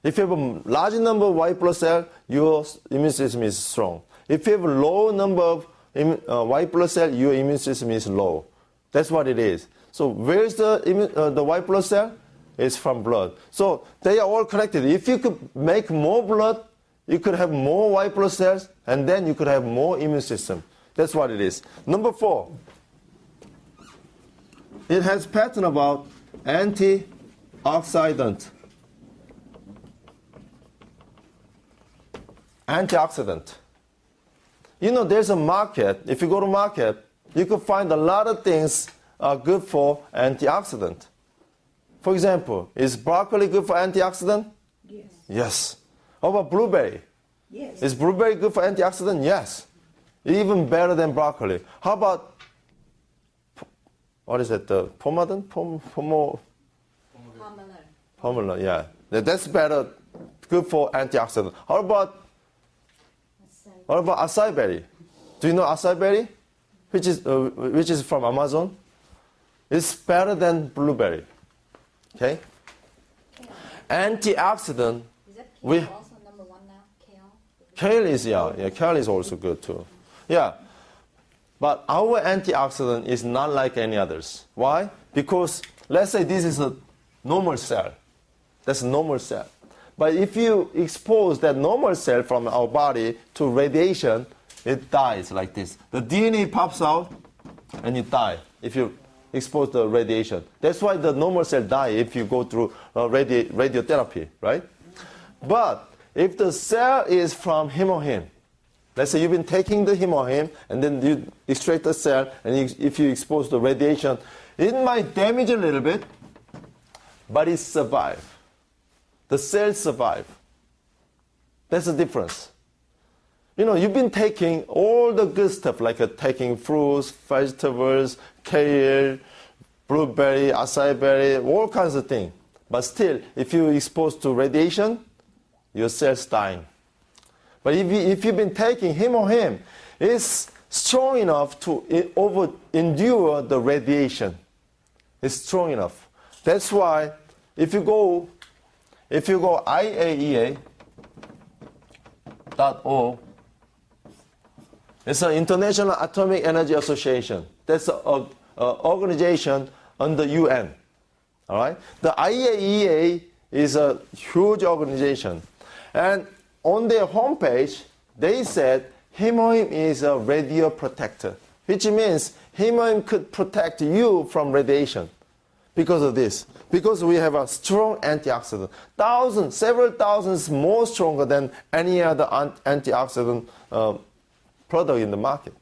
If you have a large number of white blood cells, your immune system is strong. If you have a low number of white blood cells, your immune system is low. That's what it is. So where's the white blood cell? It's from blood. So they are all connected. If you could make more blood, you could have more white blood cells, and then you could have more immune system. That's what it is. Number 4. It has pattern about antioxidant. Antioxidant. You know, there's a market. If you go to market, you could find a lot of things are good for antioxidant. For example, is broccoli good for antioxidant? Yes. Yes. How about blueberry? Yes. Is blueberry good for antioxidant? Yes. Even better than broccoli. How about, what is it, the pomatum? Pomelo, yeah. That's better, good for antioxidant. How about acai berry? Do you know acai berry? Which is from Amazon? It's better than blueberry. Okay? Antioxidant. Is that We- kale also number 1 now? Kale? Kale is, kale is also good too. Yeah. But our antioxidant is not like any others. Why? Because let's say this is a normal cell. That's a normal cell. But if you expose that normal cell from our body to radiation, it dies like this. The DNA pops out and you die if you expose the radiation. That's why the normal cell die if you go through radiotherapy, right? But if the cell is from HemoHim, let's say you've been taking the HemoHim and then you extract the cell, and if you expose the radiation, it might damage a little bit, but it survives. The cells survive. That's the difference. You know, you've been taking all the good stuff, like taking fruits, vegetables, kale, blueberry, acai berry, all kinds of things. But still, if you're exposed to radiation, your cells dying. But if you've been taking HemoHim, it's strong enough to endure the radiation. It's strong enough. That's why if you go IAEA.org, it's an International Atomic Energy Association. That's an organization under UN. All right? The IAEA is a huge organization. And on their homepage, they said HemoHim is a radio protector, which means HemoHim could protect you from radiation because of this. Because we have a strong antioxidant. Several thousands more stronger than any other antioxidant product in the market.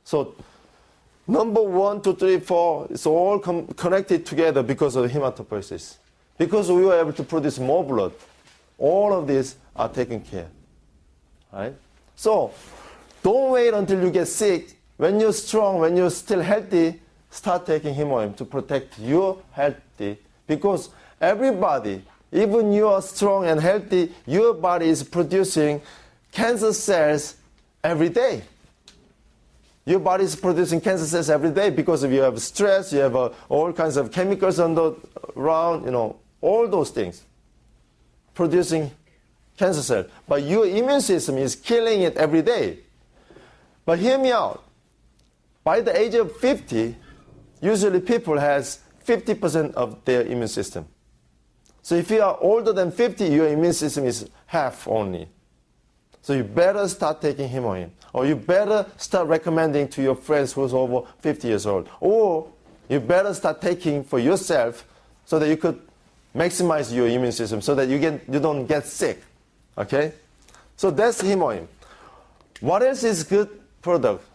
So number 1, 2, 3, 4, it's all connected together because of hematopoiesis. Because we were able to produce more blood, all of these are taken care. Right? So don't wait until you get sick. When you're strong, when you're still healthy, start taking HemoHim to protect your healthy. Because everybody, even you are strong and healthy, your body is producing cancer cells every day. Your body is producing cancer cells every day because if you have stress, you have all kinds of chemicals around, all those things producing cancer cells. But your immune system is killing it every day. But hear me out. By the age of 50, usually people has 50% of their immune system. So if you are older than 50, your immune system is half only. So you better start taking HemoHim. Or you better start recommending to your friends who's over 50 years old. Or you better start taking for yourself so that you could maximize your immune system so that you don't get sick. Okay? So that's HemoHim. What else is good product?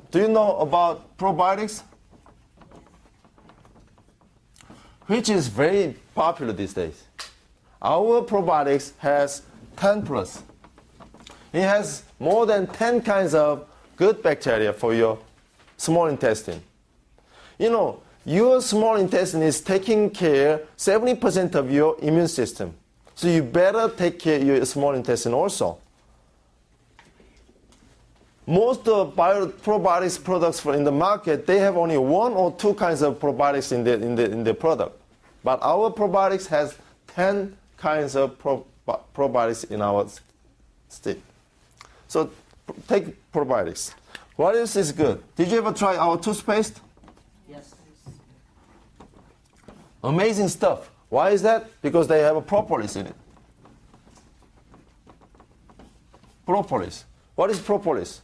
Do you know about probiotics? Which is very popular these days. Our probiotics has 10 plus. It has more than 10 kinds of good bacteria for your small intestine. You know, your small intestine is taking care 70% of your immune system. So you better take care of your small intestine also. Most of probiotics products in the market, they have only 1 or 2 kinds of probiotics in the product. But our probiotics has 10 kinds of probiotics in our stick. So take probiotics. What else is good? Did you ever try our toothpaste? Yes. Amazing stuff. Why is that? Because they have a propolis in it. Propolis. What is propolis?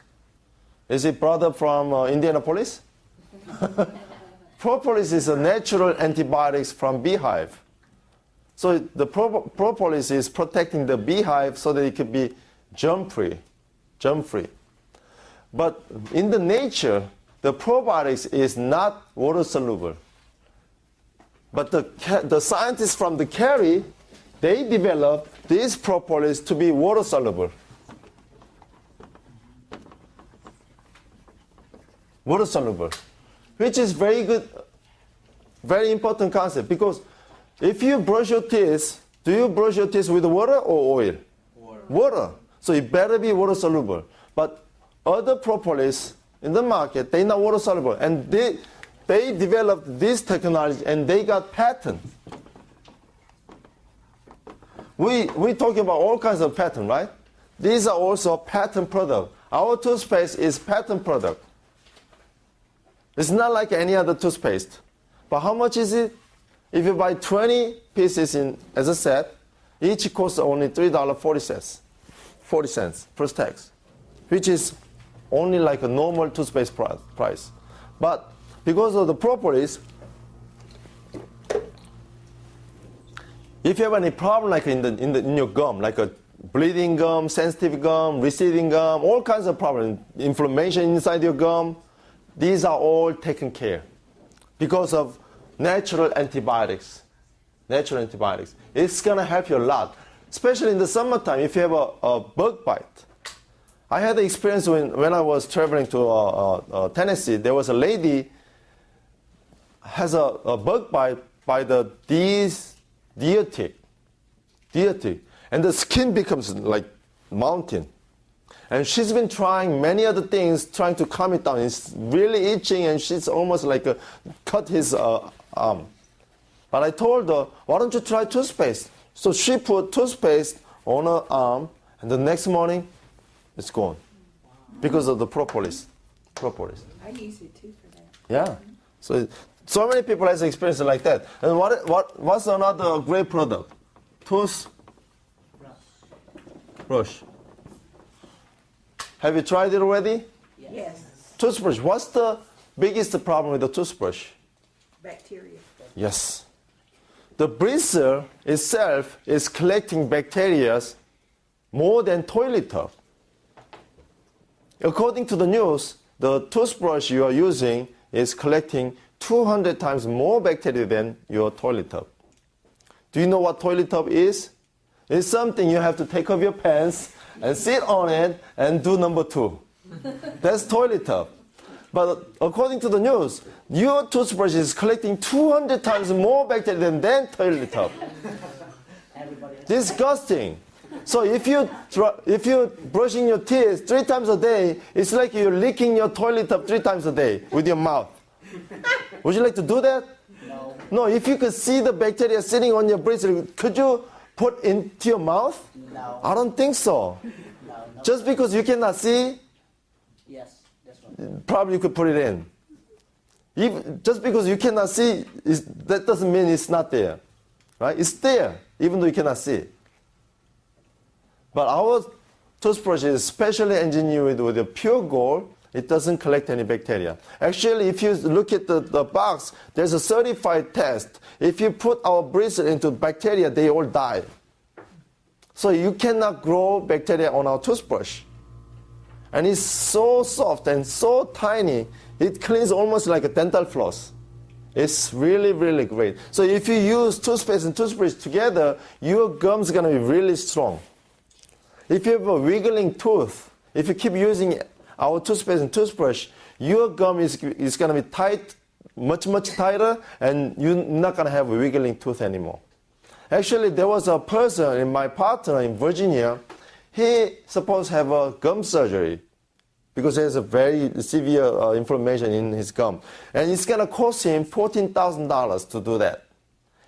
Is it brother from Indianapolis? Propolis is a natural antibiotics from beehive. So the propolis is protecting the beehive so that it could be germ-free. But in the nature, the probiotics is not water-soluble. But the scientists from the Cary, they developed this propolis to be water-soluble. Water-soluble, which is very good, very important concept, because if you brush your teeth, do you brush your teeth with water or oil? Water. So it better be water-soluble. But other propolis in the market, they're not water-soluble. And they developed this technology and they got patent. We talking about all kinds of patent, right? These are also patent product. Our toothpaste is patent product. It's not like any other toothpaste. But how much is it? If you buy 20 pieces as a set, each costs only $3.40 plus tax, which is only like a normal toothpaste price. But because of the propolis, if you have any problem like in your gum, like a bleeding gum, sensitive gum, receding gum, all kinds of problems, inflammation inside your gum, these are all taken care because of natural antibiotics. Natural antibiotics. It's going to help you a lot, especially in the summertime if you have a bug bite. I had the experience when I was traveling to Tennessee. There was a lady has a bug bite by the deer tick, and the skin becomes like mountain. And she's been trying many other things, trying to calm it down. It's really itching, and she's almost like cut his arm. But I told her, why don't you try toothpaste? So she put toothpaste on her arm, and the next morning, it's gone. Because of the propolis. I use it too for that. Yeah. So many people has experience like that. And what's another great product? Toothbrush. Have you tried it already? Yes. Toothbrush. What's the biggest problem with the toothbrush? Bacteria. Yes. The bristle itself is collecting bacteria more than toilet tub. According to the news, the toothbrush you are using is collecting 200 times more bacteria than your toilet tub. Do you know what toilet tub is? It's something you have to take off your pants and sit on it and do number 2. That's toilet tub. But according to the news, your toothbrush is collecting 200 times more bacteria than toilet tub. Disgusting. So if you're brushing your teeth 3 times a day, it's like you're licking your toilet tub 3 times a day with your mouth. Would you like to do that? No. No, if you could see the bacteria sitting on your bristle, could you put into your mouth? No. I don't think so. No. Just because you cannot see, Yes, that's right. probably you could put it in. Just because you cannot see, that doesn't mean it's not there. Right? It's there, even though you cannot see it. But our toothbrush is specially engineered with a pure gold. It doesn't collect any bacteria. Actually, if you look at the box, there's a certified test. If you put our bristle into bacteria, they all die. So you cannot grow bacteria on our toothbrush. And it's so soft and so tiny, it cleans almost like a dental floss. It's really, really great. So if you use toothpaste and toothbrush together, your gum's going to be really strong. If you have a wiggling tooth, if you keep using our toothpaste and toothbrush, your gum is going to be tight, much tighter, and you're not going to have a wiggling tooth anymore. Actually, there was a person, in my partner in Virginia, he supposed to have a gum surgery because he has a very severe inflammation in his gum. And it's going to cost him $14,000 to do that.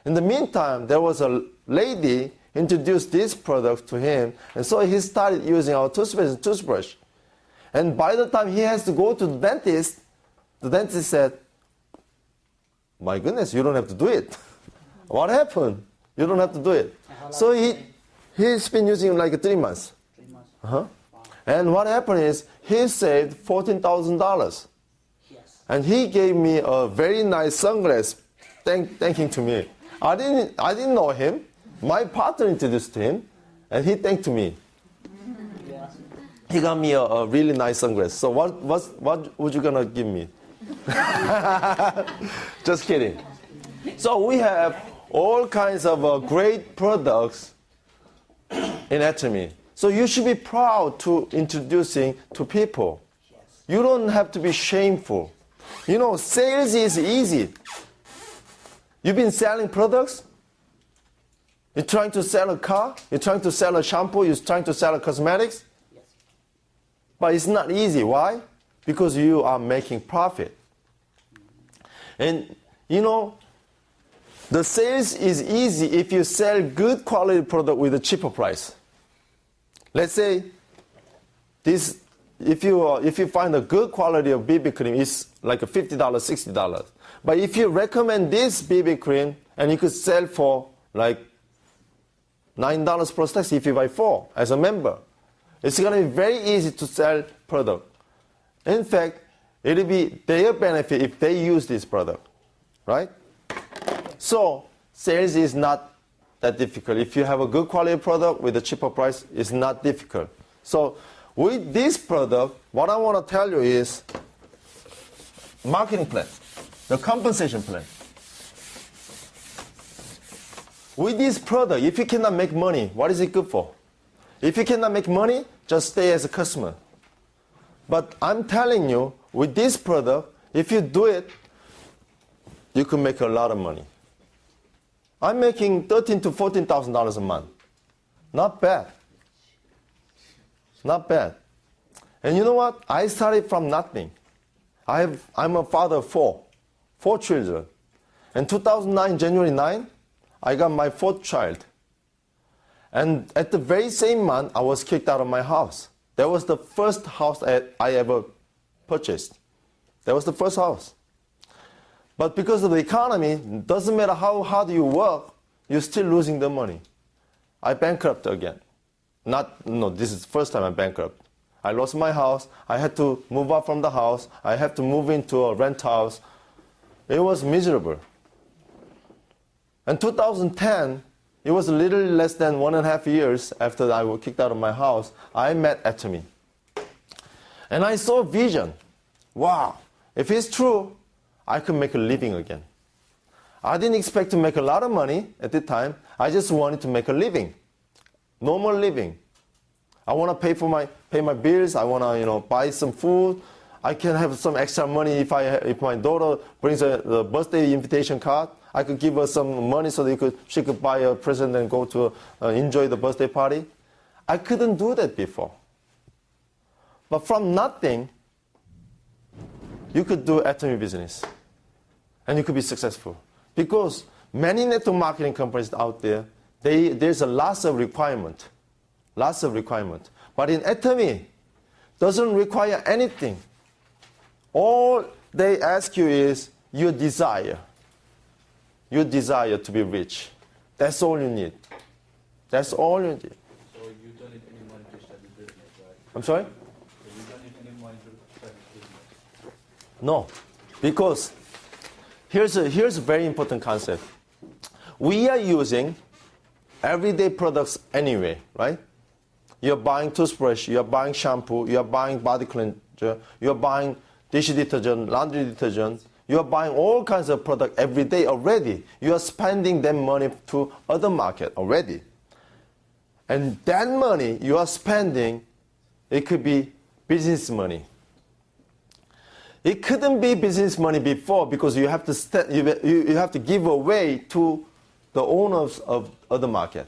In the meantime, there was a lady introduced this product to him, and so he started using our toothpaste and toothbrush. And by the time he has to go to the dentist said, my goodness, you don't have to do it. What happened? You don't have to do it. So he's been using it like 3 months. 3 months. Uh-huh. Wow. And what happened is he saved $14,000. Yes. And he gave me a very nice sunglass thanking to me. I didn't know him. My partner introduced him, and he thanked me. Yeah. He got me a really nice sunglass. So what would you gonna give me? Just kidding. So we have all kinds of great products in Atomy. So you should be proud to introducing to people. You don't have to be shameful. You know, sales is easy. You've been selling products. You're trying to sell a car. You're trying to sell a shampoo. You're trying to sell a cosmetics. Yes. But it's not easy. Why? Because you are making profit. And you know, the sales is easy if you sell good quality product with a cheaper price. Let's say this, if you find a good quality of BB cream, it's like a $50, $60. But if you recommend this BB cream and you could sell for like $9 plus tax if you buy 4 as a member, it's going to be very easy to sell product. In fact, it'll be their benefit if they use this product, right? So sales is not that difficult. If you have a good quality product with a cheaper price, it's not difficult. So with this product, what I want to tell you is marketing plan, the compensation plan. With this product, if you cannot make money, what is it good for? If you cannot make money, just stay as a customer. But I'm telling you, with this product, if you do it, you can make a lot of money. I'm making $13,000 to $14,000 a month. Not bad. Not bad. And you know what? I started from nothing. I'm a father of 4 children. In 2009, January 9, I got my 4th child. And at the very same month, I was kicked out of my house. That was the first house I ever purchased. That was the first house. But because of the economy, doesn't matter how hard you work, you're still losing the money. I bankrupt again. This is the first time I bankrupt. I lost my house. I had to move out from the house. I had to move into a rent house. It was miserable. In 2010, it was a little less than 1.5 years after I was kicked out of my house, I met Atomy. And I saw a vision. Wow, if it's true, I could make a living again. I didn't expect to make a lot of money at the time. I just wanted to make a living, normal living. I want to pay my bills. I want to buy some food. I can have some extra money if my daughter brings the birthday invitation card. I could give her some money so she could buy a present and go to enjoy the birthday party. I couldn't do that before. But from nothing, you could do Atomy business. And you could be successful. Because many network marketing companies out there, there's a lots of requirement. Lots of requirement. But in Atomy, doesn't require anything. All they ask you is your desire. Your desire to be rich. That's all you need. That's all you need. So you don't need any money to start the business, right? I'm sorry? So you don't need any money to start the business. No. Because here's a very important concept. We are using everyday products anyway, right? You're buying toothbrush, you're buying shampoo, you're buying body cleanser, you're buying dish detergent, laundry detergent. You're buying all kinds of products every day already. You are spending that money to other market already. And that money you are spending, it could be business money. It couldn't be business money before because you have to you have to give away to the owners of the market.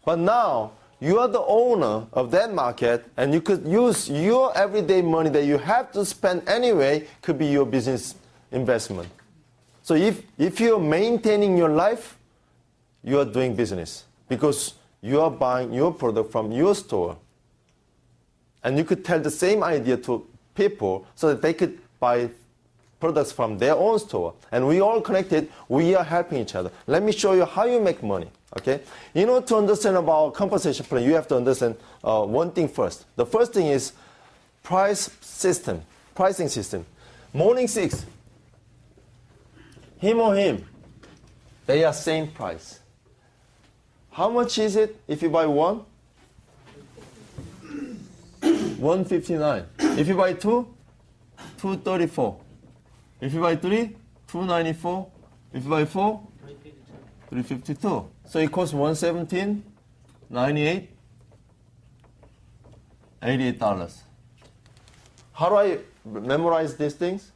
But now you are the owner of that market, and you could use your everyday money that you have to spend anyway, could be your business investment. So if you're maintaining your life, you are doing business because you are buying your product from your store. And you could tell the same idea to people so that they could buy products from their own store. And we all connected, we are helping each other. Let me show you how you make money, okay? In order to understand about compensation plan, you have to understand one thing first. The first thing is pricing system. Morning 6, HemoHim, they are same price. How much is it if you buy one? $159. If you buy two, $234. If you buy three, $294. If you buy four, $352. So it costs $117, $98, $88. How do I memorize these things?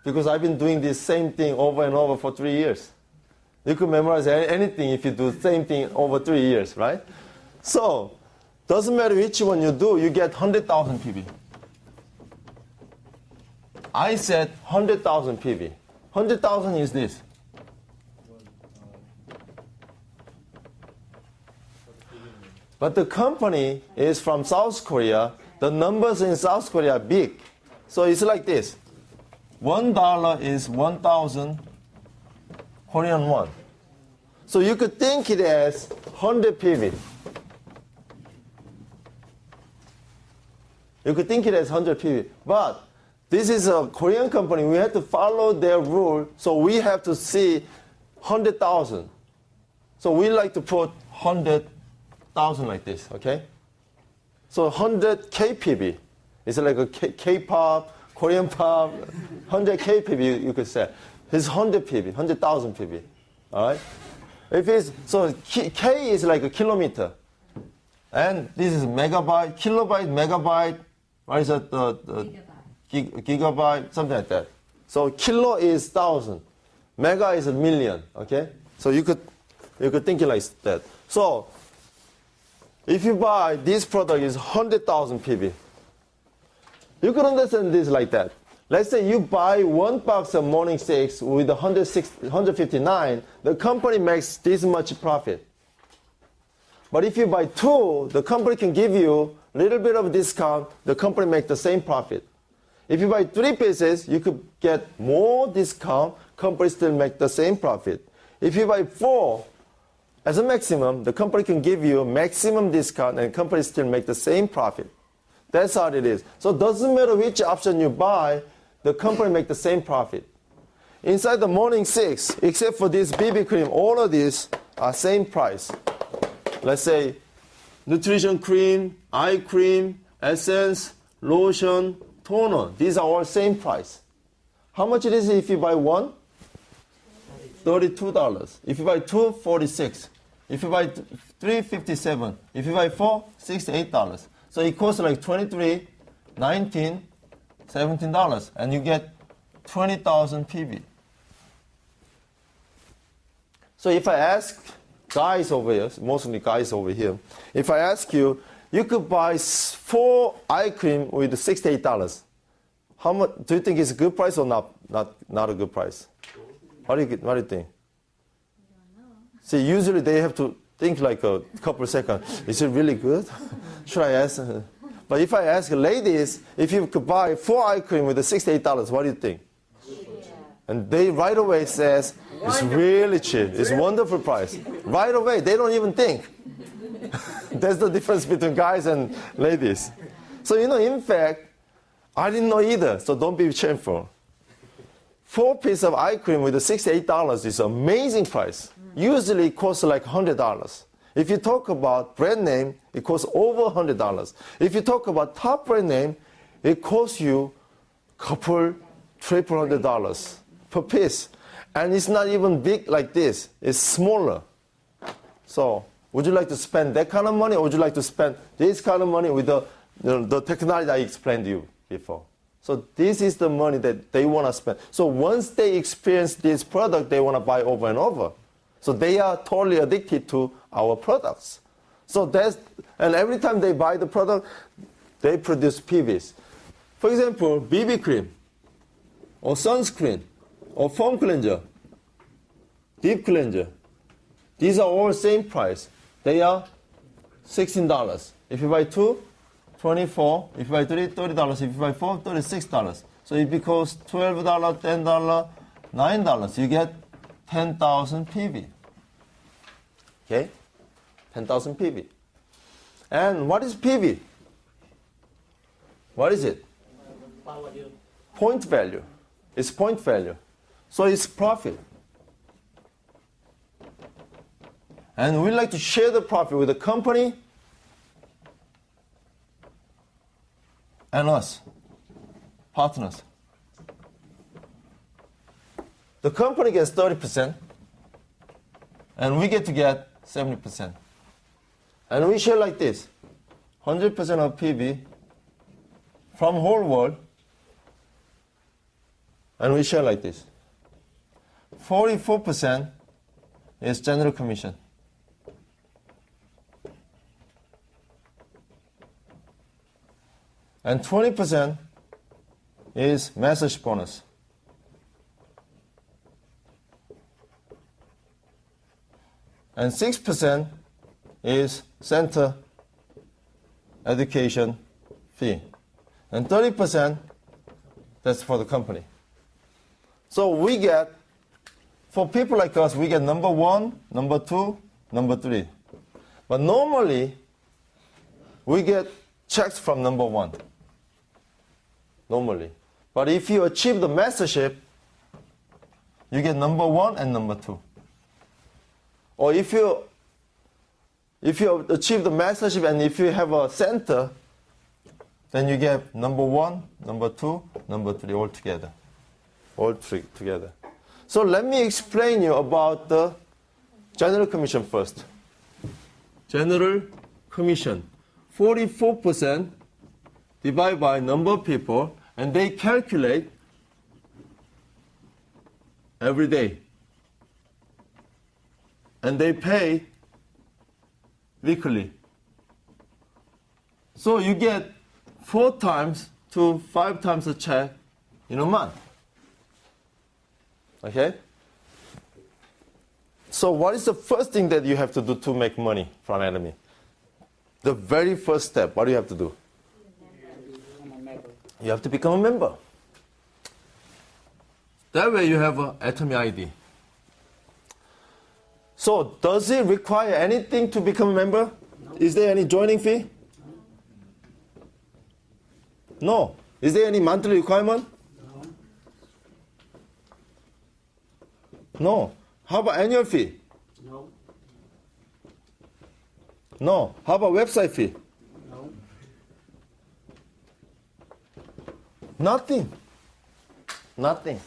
Because I've been doing this same thing over and over for 3 years. You could memorize anything if you do the same thing over 3 years, right? So, doesn't matter which one you do, you get 100,000 PV. I said 100,000 PV. 100,000 is this. But the company is from South Korea. The numbers in South Korea are big. So it's like this. $1 is 1,000 Korean won. So you could think it as 100 PV. You could think it as 100 PV. But this is a Korean company. We have to follow their rule. So we have to see 100,000. So we like to put 100,000 like this, okay? So 100 KPV. It's like a K-pop, Korean pop, 100 KPV you could say. It's 100 PV, 100,000 PV, all right? If it's, so K is like a kilometer. And this is megabyte, kilobyte, megabyte, what is that? Gigabyte, something like that. So kilo is 1,000. Mega is a million, okay? So you could think it like that. So if you buy this product is 100,000 PV, you could understand this like that. Let's say you buy one box of Morning 6 with 159, the company makes this much profit. But if you buy two, the company can give you a little bit of discount, the company makes the same profit. If you buy 3 pieces, you could get more discount, company still make the same profit. If you buy 4, as a maximum, the company can give you maximum discount and company still make the same profit. That's how it is. So it doesn't matter which option you buy, the company make the same profit. Inside the Morning 6, except for this BB cream, all of these are same price. Let's say nutrition cream, eye cream, essence, lotion, toner. These are all same price. How much it is if you buy one? $32. If you buy two, $46. If you buy 3, $57. If you buy 4, $68. So it costs like $23, $19, $17, and you get 20,000 PV. So if I ask guys over here, mostly guys over here, if I ask you, you could buy 4 eye cream with $68. How much do you think it's a good price or not a good price? What do you think? I don't know. See, usually they have to think like a couple of seconds. Is it really good? Should I ask? But if I ask ladies, if you could buy 4 eye cream with $68, what do you think? Yeah. And they right away says, it's really cheap. It's a wonderful price. Right away, they don't even think. That's the difference between guys and ladies. So, in fact, I didn't know either, so don't be shameful. 4 pieces of eye cream with $68 is an amazing price. Usually it costs like $100. If you talk about brand name, it costs over $100. If you talk about top brand name, it costs you $200-$300 per piece. And it's not even big like this. It's smaller. So would you like to spend that kind of money, or would you like to spend this kind of money with the technology I explained to you before? So this is the money that they want to spend. So once they experience this product, they want to buy over and over. So they are totally addicted to our products. So and every time they buy the product, they produce PVs. For example, BB cream, or sunscreen, or foam cleanser, deep cleanser. These are all same price. They are $16. If you buy two, $24. If you buy three, $30. If you buy four, $36. So it becomes $12, $10, $9. You get 10,000 PV. Okay? 10,000 PV. And what is PV? What is it? Point value. It's point value. So it's profit. And we like to share the profit with the company and us, partners. The company gets 30%, and we get to get 70%. And we share like this, 100% of PV from whole world, and we share like this. 44% is general commission. And 20% is message bonus. And 6% is center education fee. And 30%, that's for the company. So we get, for people like us, we get number 1, number 2, number 3. But normally, we get checks from number 1. Normally. But if you achieve the mastership, you get number 1 and number 2. Or if you achieve the mastership and if you have a center, then you get number 1, number 2, number 3 all together. All three together. So let me explain you about the general commission first. General commission. 44% divided by number of people, and they calculate every day. And they pay weekly. So you get 4 times to 5 times a check in a month. Okay? So what is the first thing that you have to do to make money from Atomy? The very first step, what do you have to do? You have to become a member. That way you have an Atomy ID. So does it require anything to become a member? No. Is there any joining fee? No. Is there any monthly requirement? No. How about annual fee? No. No. How about website fee? No. Nothing. Nothing.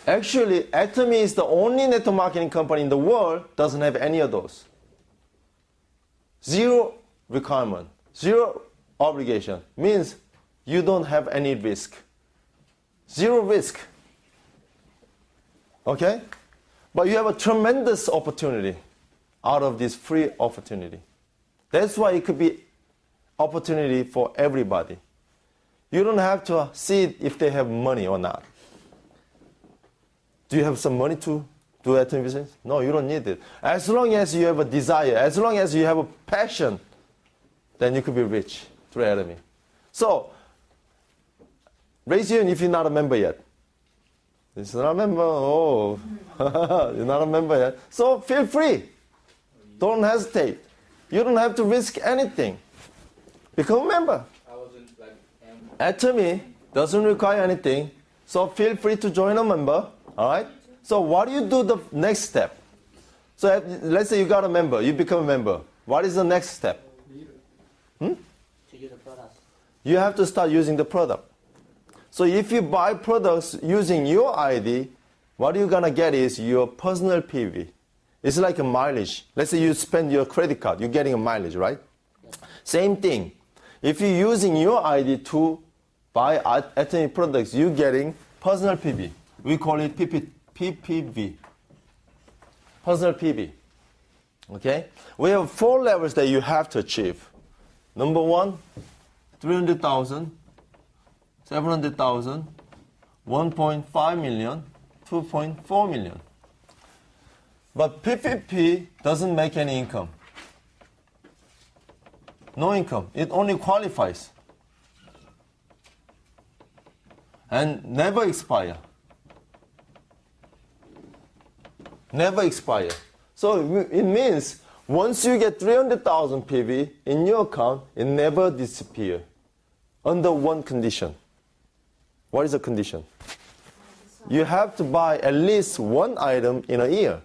Actually, Atomy is the only network marketing company in the world doesn't have any of those. 0 requirement, 0 obligation means you don't have any risk. 0 risk. Okay? But you have a tremendous opportunity out of this free opportunity. That's why it could be opportunity for everybody. You don't have to see if they have money or not. Do you have some money to do Atomy business? No, you don't need it. As long as you have a desire, as long as you have a passion, then you could be rich through Atomy. So, raise your hand if you're not a member yet. You're not a member? Oh, you're not a member yet. So feel free. Don't hesitate. You don't have to risk anything. Become a member. I wasn't like Atomy doesn't require anything. So feel free to join a member. All right? So what do you do the next step? So let's say you got a member. You become a member. What is the next step? To use the product. You have to start using the product. So if you buy products using your ID, what you're going to get is your personal PV. It's like a mileage. Let's say you spend your credit card. You're getting a mileage, right? Same thing. If you're using your ID to buy Atomy products, you're getting personal PV. We call it PPV. Personal PV. Okay? We have 4 levels that you have to achieve. Number 1, 300,000, 700,000, 1.5 million, 2.4 million. But PPP doesn't make any income. No income. It only qualifies. And never expire. Never expire. So it means once you get 300,000 PV in your account, it never disappears. Under one condition. What is the condition? You have to buy at least one item in a year.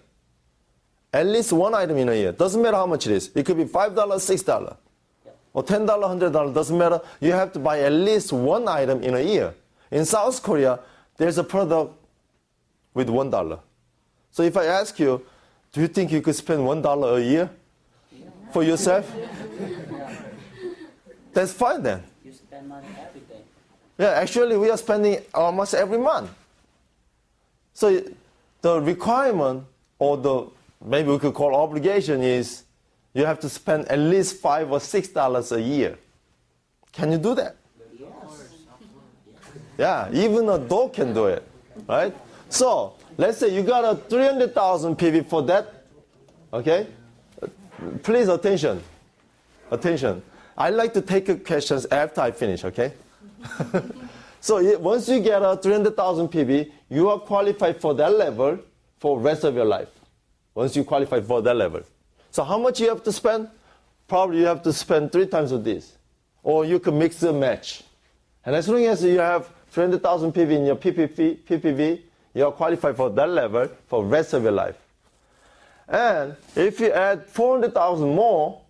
At least one item in a year. Doesn't matter how much it is. It could be $5, $6, or $10, $100. Doesn't matter. You have to buy at least one item in a year. In South Korea, there's a product with $1. So if I ask you, do you think you could spend $1 a year for yourself? That's fine then. You spend money every day. Yeah, actually we are spending almost every month. So the requirement, or the maybe we could call obligation, is you have to spend at least $5 or $6 a year. Can you do that? Yeah, even a dog can do it, right? So let's say you got a 300,000 PV for that. Okay, please attention. I like to take questions after I finish. Okay. So once you get a 300,000 PV, you are qualified for that level for the rest of your life. Once you qualify for that level. So how much you have to spend? Probably you have to spend 3 times of this. Or you can mix and match. And as long as you have 300,000 PV in your PPV, you are qualified for that level for the rest of your life. And if you add 400,000 more,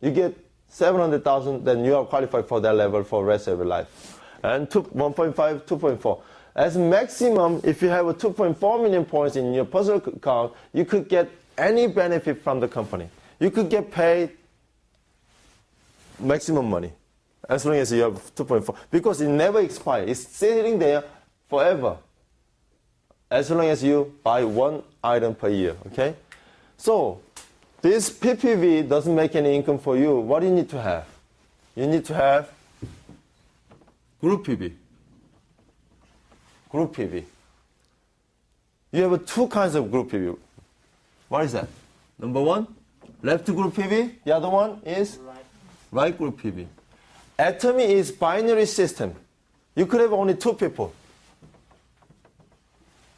you get 700,000, then you are qualified for that level for the rest of your life. And 1.5, 2.4. As maximum, if you have a 2.4 million points in your personal account, you could get any benefit from the company. You could get paid maximum money as long as you have 2.4. Because it never expires. It's sitting there forever. As long as you buy one item per year. Okay? So this PPV doesn't make any income for you. What do you need to have? You need to have group PV. Group PV. You have 2 kinds of group PV. What is that? Number 1, left group PV. The other one is right group PV. Atomy is binary system. You could have only 2 people.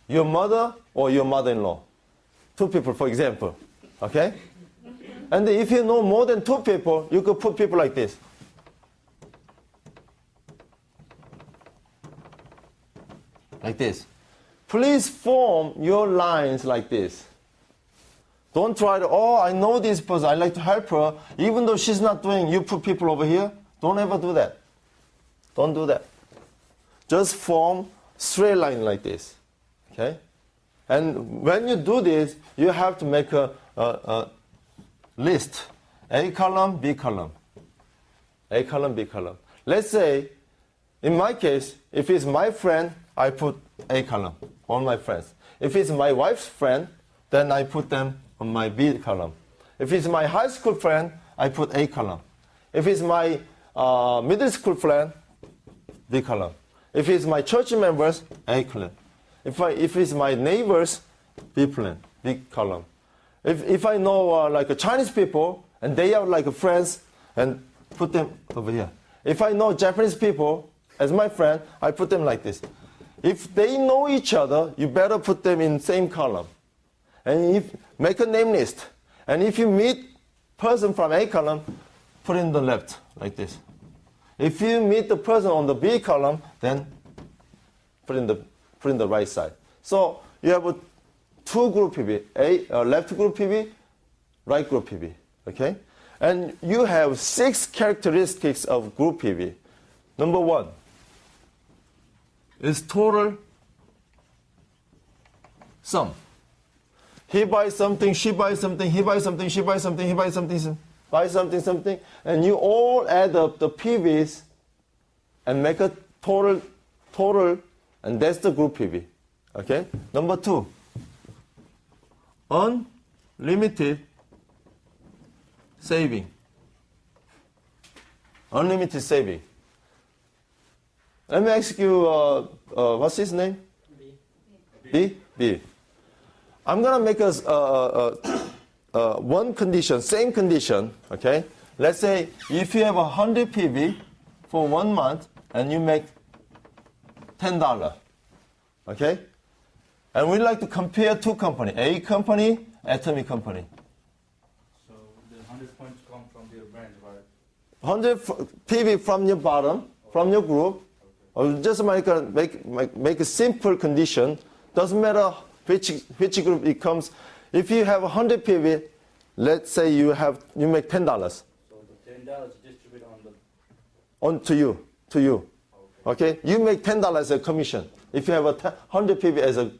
Your mother or your mother-in-law. 2 people, for example. Okay? And if you know more than 2 people, you could put people like this. Like this. Please form your lines like this. Don't try to, oh, I know this person, I like to help her. Even though she's not doing, you put people over here. Don't ever do that. Don't do that. Just form straight line like this. Okay? And when you do this, you have to make a list. A column, B column. A column, B column. Let's say, in my case, if it's my friend, I put A column, all my friends. If it's my wife's friend, then I put them on my B column. If it's my high school friend, I put A column. If it's my middle school friend, B column. If it's my church members, A column. If it's my neighbors, B column. If I know like Chinese people, and they are like friends, and put them over here. If I know Japanese people as my friend, I put them like this. If they know each other, you better put them in same column. And make a name list. And if you meet person from A column, put in the left, like this. If you meet the person on the B column, then put in the right side. So you have 2 group PV, left group PV, right group PV, okay? And you have 6 characteristics of group PV. Number 1 is total sum. He buys something, she buys something, he buys something, she buys something, he buys something, buys something, and you all add up the PVs and make a total, and that's the group PV. Okay? Number 2, unlimited saving. Unlimited saving. Let me ask you, what's his name? B? B. I'm going to make us one condition, same condition, okay? Let's say if you have 100 PV for 1 month and you make $10, okay? And we'd like to compare two companies, A company, Atomy company. So the 100 points come from their branch, right? 100 PV from your bottom, from your group, or just make a simple condition. Doesn't matter which group it comes. If you have 100 PV, let's say you make $10. So the $10 distribute to you. Okay? You make $10 as a commission. If you have 100 PV as a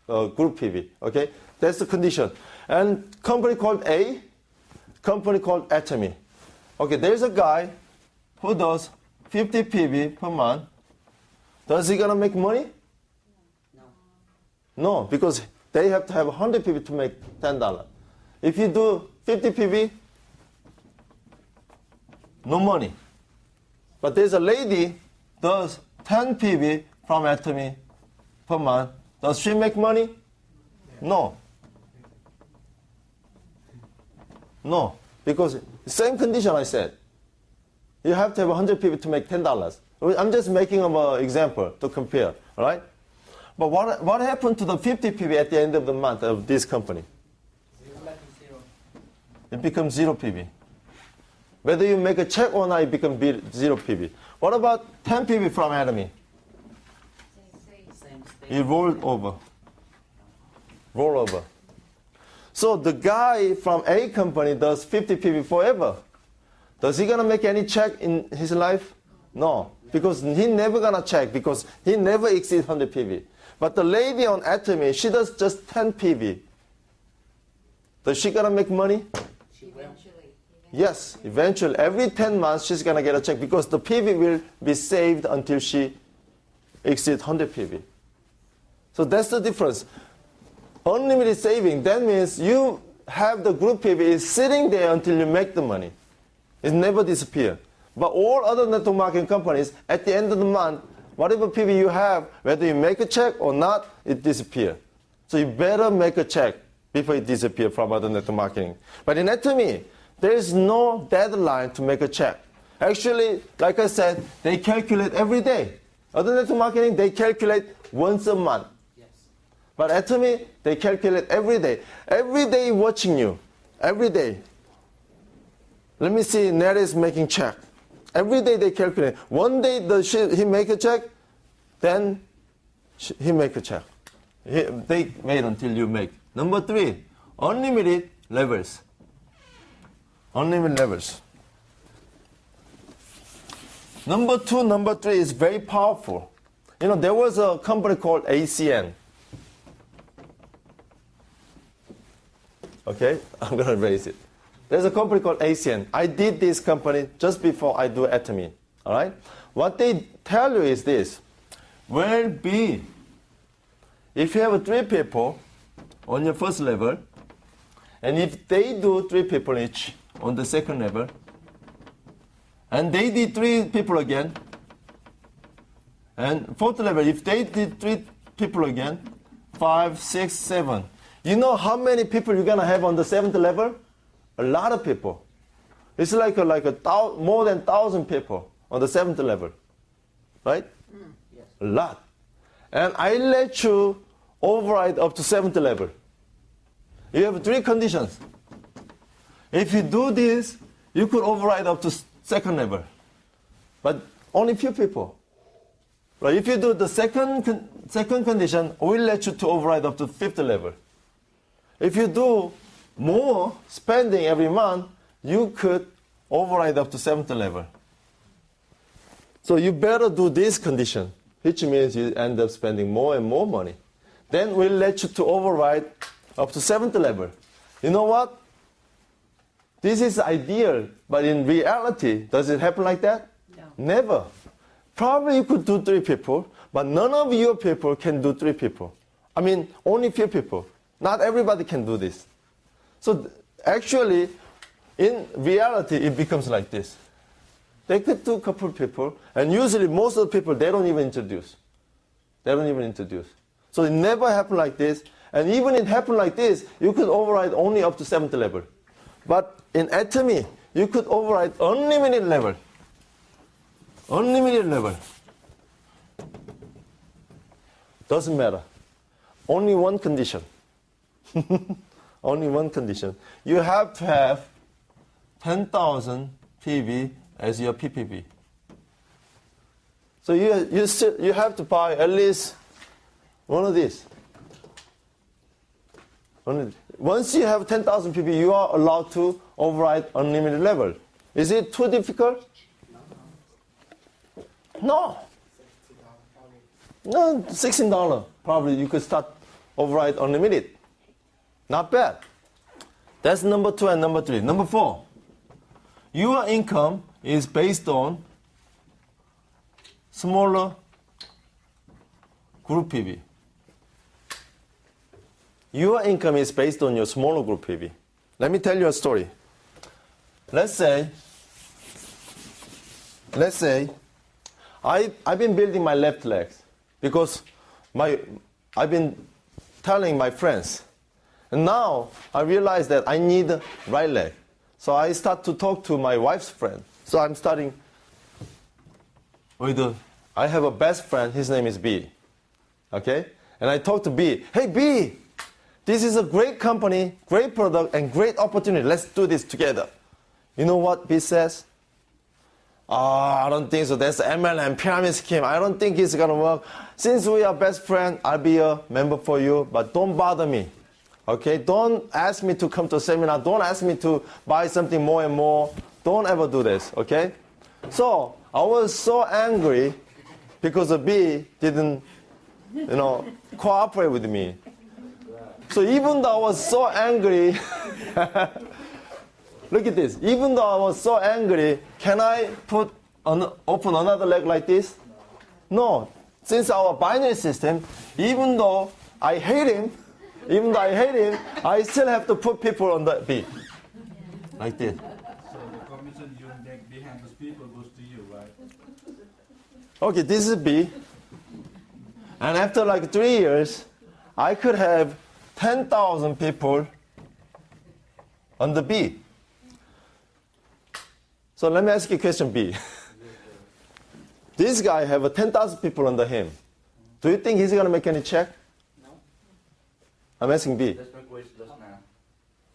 group PV. Okay? That's the condition. And company called A, company called Atomy. Okay, there's a guy who does 50 PV per month. Does he gonna make money? No. No, because they have to have 100 PV to make $10. If you do 50 PV, no money. But there's a lady does 10 PV from Atomy per month. Does she make money? No. No, because same condition I said. You have to have 100 PV to make $10. I'm just making an example to compare, all right? But what happened to the 50 PV at the end of the month of this company? Zero. It becomes 0 PV. Whether you make a check or not, it becomes 0 PV. What about 10 PV from Atomy? Same It rolled over. Roll over. So the guy from A company does 50 PV forever. Does he gonna make any check in his life? No, because he never gonna check because he never exceeds 100 PV. But the lady on Atomy, she does just 10 PV. Does she gonna make money? Eventually. Yes, eventually. Every 10 months, she's gonna get a check because the PV will be saved until she exceeds 100 PV. So that's the difference. Unlimited saving, that means you have the group PV is sitting there until you make the money. It never disappears. But all other network marketing companies, at the end of the month, whatever PV you have, whether you make a check or not, it disappears. So you better make a check before it disappears from other network marketing. But in Atomy, there is no deadline to make a check. Actually, like I said, they calculate every day. Other network marketing, they calculate once a month. Yes. But Atomy, they calculate every day. Every day watching you. Every day. Let me see, Ned is making check. Every day they calculate. One day he make a check, then he make a check. They wait until you make. Number 3, unlimited levels. Unlimited levels. Number 2, number 3 is very powerful. You know, there was a company called ACN. Okay, I'm going to raise it. There's a company called ACN. I did this company just before I do Atomy. All right? What they tell you is this. Well, B, if you have 3 people on your first level, and if they do 3 people each on the second level, and they did 3 people again, and fourth level, if they did 3 people again, 5, 6, 7, you know how many people you're going to have on the 7th level? A lot of people. It's like more than 1,000 people on the 7th level. Right? Yes. A lot. And I let you override up to 7th level. You have 3 conditions. If you do this, you could override up to 2nd level. But only few people. Right? If you do the second condition, we'll let you to override up to 5th level. If you do more spending every month, you could override up to 7th level. So you better do this condition, which means you end up spending more and more money. Then we'll let you to override up to 7th level. You know what? This is ideal, but in reality, does it happen like that? No. Never. Probably you could do 3 people, but none of your people can do 3 people. I mean, only few people. Not everybody can do this. So actually, in reality, it becomes like this. They could do a couple people, and usually most of the people, they don't even introduce. They don't even introduce. So it never happened like this. And even it happened like this, you could override only up to 7th level. But in Atomy, you could override unlimited level. Unlimited level. Doesn't matter. Only one condition. Only one condition. You have to have 10,000 PV as your PPV. So you have to buy at least one of these. Once you have 10,000 PV, you are allowed to override unlimited level. Is it too difficult? No. No, $16. Probably you could start override unlimited. Not bad. That's number 2 and number 3. Number 4. Your income is based on smaller group PV. Your income is based on your smaller group PV. Let me tell you a story. Let's say I've been building my left legs because I've been telling my friends. And now I realize that I need right leg. So I start to talk to my wife's friend. So I'm starting with I have a best friend, his name is B. Okay? And I talk to B. Hey B, this is a great company, great product, and great opportunity. Let's do this together. You know what B says? I don't think so. That's MLM pyramid scheme. I don't think it's gonna work. Since we are best friends, I'll be a member for you, but don't bother me. Okay? Don't ask me to come to a seminar. Don't ask me to buy something more and more. Don't ever do this. Okay? So I was so angry because the B didn't, cooperate with me. So even though I was so angry, look at this. Even though I was so angry, can I open another leg like this? No. Since our binary system, even though I hate him, I still have to put people on the B. Like this. So the commission you make behind those people goes to you, right? Okay, this is B. And after like 3 years, I could have 10,000 people on the B. So let me ask you a question, B. This guy have 10,000 people under him. Do you think he's going to make any check? No. I'm asking B. That's my question just now.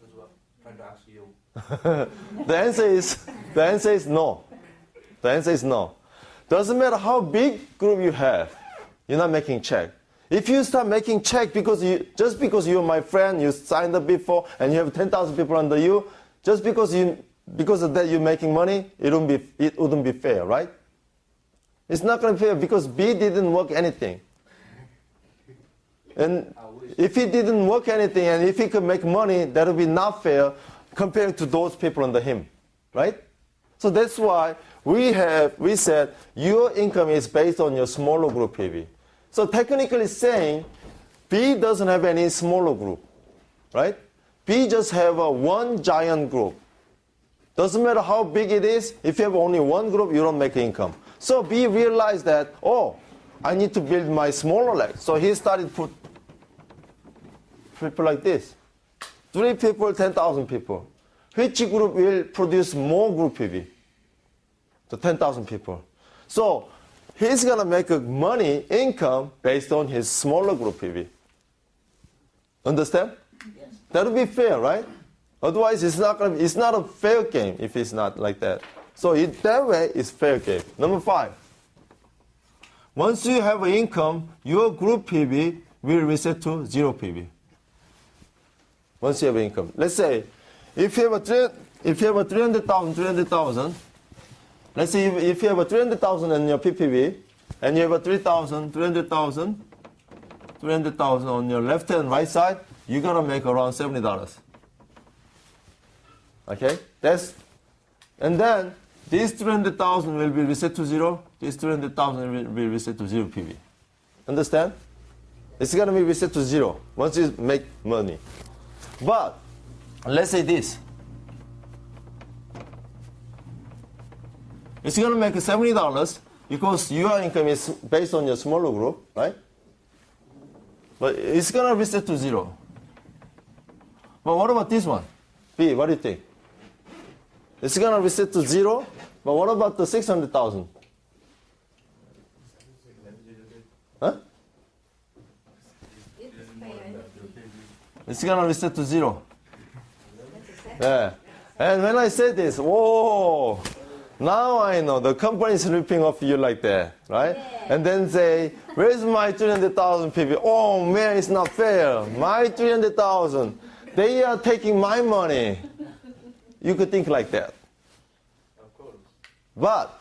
That's what I'm trying to ask you. The answer is no. The answer is no. Doesn't matter how big group you have, you're not making check. If you start making check just because you're my friend, you signed up before, and you have 10,000 people under you, just because of that you're making money, it wouldn't be fair, right? It's not going to be fair because B didn't work anything. And if he didn't work anything and if he could make money, that would be not fair compared to those people under him, right? So that's why we said your income is based on your smaller group PV. So technically saying, B doesn't have any smaller group, right? B just have one giant group. Doesn't matter how big it is, if you have only one group, you don't make income. So B realized that, I need to build my smaller leg. So he started put people like this. 3 people, 10,000 people. Which group will produce more group PV? The 10,000 people. So he's going to make income based on his smaller group PV. Understand? Yes. That would be fair, right? Otherwise, it's not a fair game if it's not like that. So that way, it's fair game. Number 5. Once you have an income, your group PV will reset to 0 PV. Once you have income. Let's say, if you have a 300,000, let's say if you have a 300,000 in your PPV, and you have a 300,000 on your left and right side, you're going to make around $70. Okay? And then This 300,000 will be reset to 0. This 300,000 will be reset to 0 PV. Understand? It's going to be reset to 0 once you make money. But let's say this. It's going to make $70 because your income is based on your smaller group, right? But it's going to reset to 0. But what about this one? B, what do you think? It's going to reset to 0, but what about the 600,000? Huh? It's going to reset to 0. Yeah. And when I said this, whoa, now I know the company is ripping off you like that, right? Yeah. And then say, where's my 300,000 PV? Oh man, it's not fair. My 300,000, they are taking my money. You could think like that. Of course. But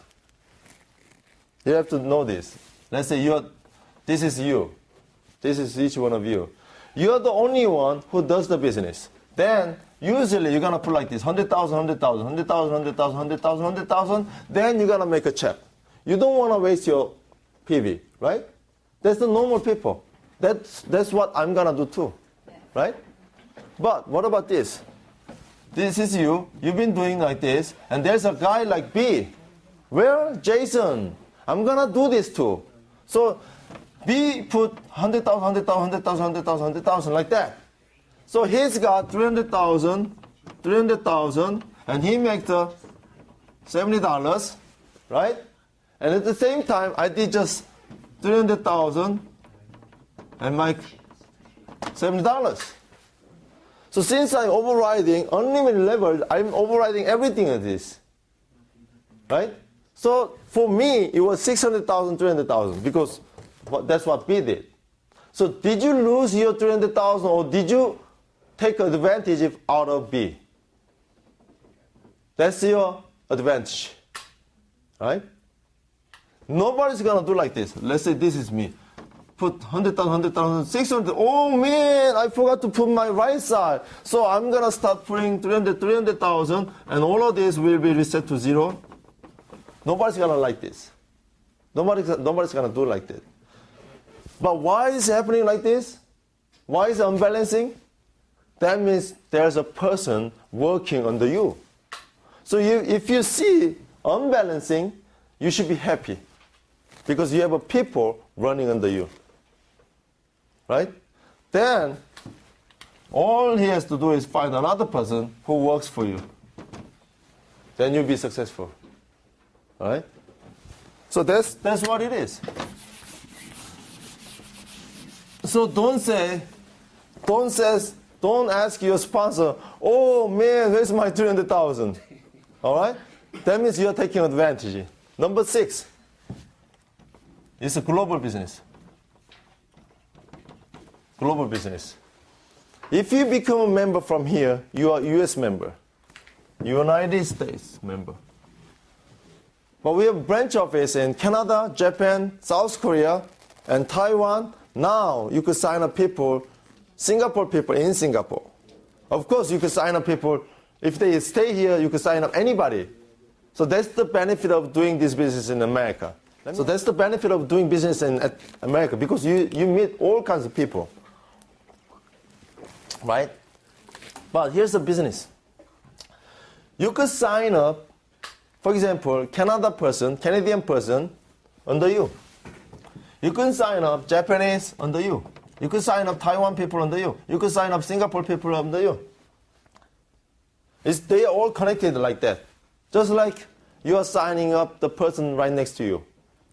you have to know this. Let's say this is you. This is each one of you. You're the only one who does the business. Then usually you're going to put like this, 100,000, 100,000, 100,000, 100,000, 100,000, 100,000. Then you're going to make a check. You don't want to waste your PV, right? That's the normal people. That's what I'm going to do too, right? But what about this? This is you. You've been doing like this. And there's a guy like B. Where? Jason. I'm going to do this too. So B put 100,000, 100,000, 100,000, 100,000, 100,000 like that. So he's got 300,000, 300,000, and he makes the $70, right? And at the same time, I did just 300,000 and make $70. So since I'm overriding unlimited level, I'm overriding everything of this, right? So for me, it was 600,000, 300,000 because that's what B did. So did you lose your 300,000 or did you take advantage out of B? That's your advantage, right? Nobody's gonna do like this. Let's say this is me. Put 100,000, 100,000, 600. Oh man, I forgot to put my right side. So I'm gonna start putting 300,000, and all of this will be reset to 0. Nobody's gonna like this. Nobody's gonna do like that. But why is it happening like this? Why is it unbalancing? That means there's a person working under you. So if you see unbalancing, you should be happy because you have a people running under you, right? Then all he has to do is find another person who works for you. Then you'll be successful, right? So that's what it is. So don't ask your sponsor, oh man, where's my 300,000? All right? That means you're taking advantage. Number 6 is a global business. Global business. If you become a member from here, you are a US member, United States member. But we have a branch office in Canada, Japan, South Korea, and Taiwan. Now you could sign up people, Singapore people in Singapore. Of course, you could sign up people, if they stay here, you could sign up anybody. So that's the benefit of doing this business in America. So that's the benefit of doing business in America because you meet all kinds of people, right? But here's the business. You could sign up, for example, Canadian person under you. You can sign up Japanese under you. You could sign up Taiwan people under you. You could sign up Singapore people under you. They are all connected like that. Just like you are signing up the person right next to you.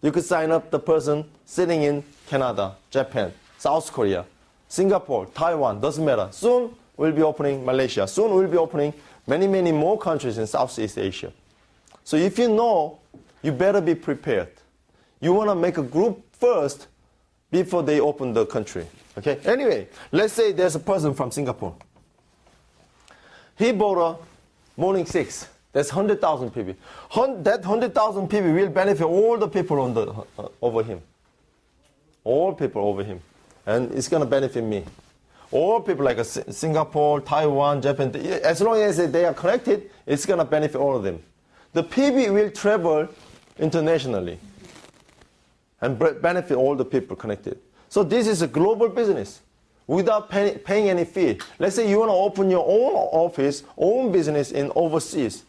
You could sign up the person sitting in Canada, Japan, South Korea, Singapore, Taiwan, doesn't matter. Soon we'll be opening Malaysia. Soon we'll be opening many, many more countries in Southeast Asia. So if you know, you better be prepared. You want to make a group first before they open the country. Okay? Anyway, let's say there's a person from Singapore. He bought a Morning 6. That's 100,000 PV. That 100,000 PV will benefit all the people over him. All people over him. And it's going to benefit me. All people like Singapore, Taiwan, Japan, as long as they are connected, it's going to benefit all of them. the PB will travel internationally and benefit all the people connected. So this is a global business without paying any fee. Let's say you want to open your own office, own business in overseas.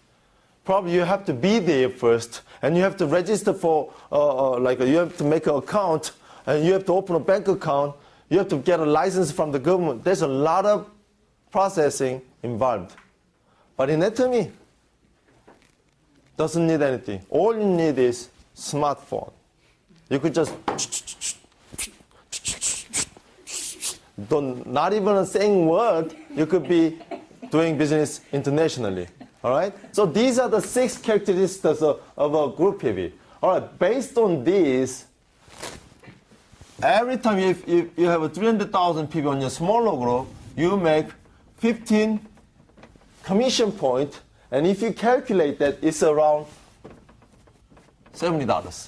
Probably you have to be there first, and you have to register for, you have to make an account, and you have to open a bank account. You have to get a license from the government. There's a lot of processing involved. But in Atomy, doesn't need anything. All you need is smartphone. You could just not even saying word, you could be doing business internationally. All right? So these are the 6 characteristics of a group PV. All right, based on these, every time if you have a 300,000 PV on your smaller group, you make 15 commission point, and if you calculate that, it's around $70.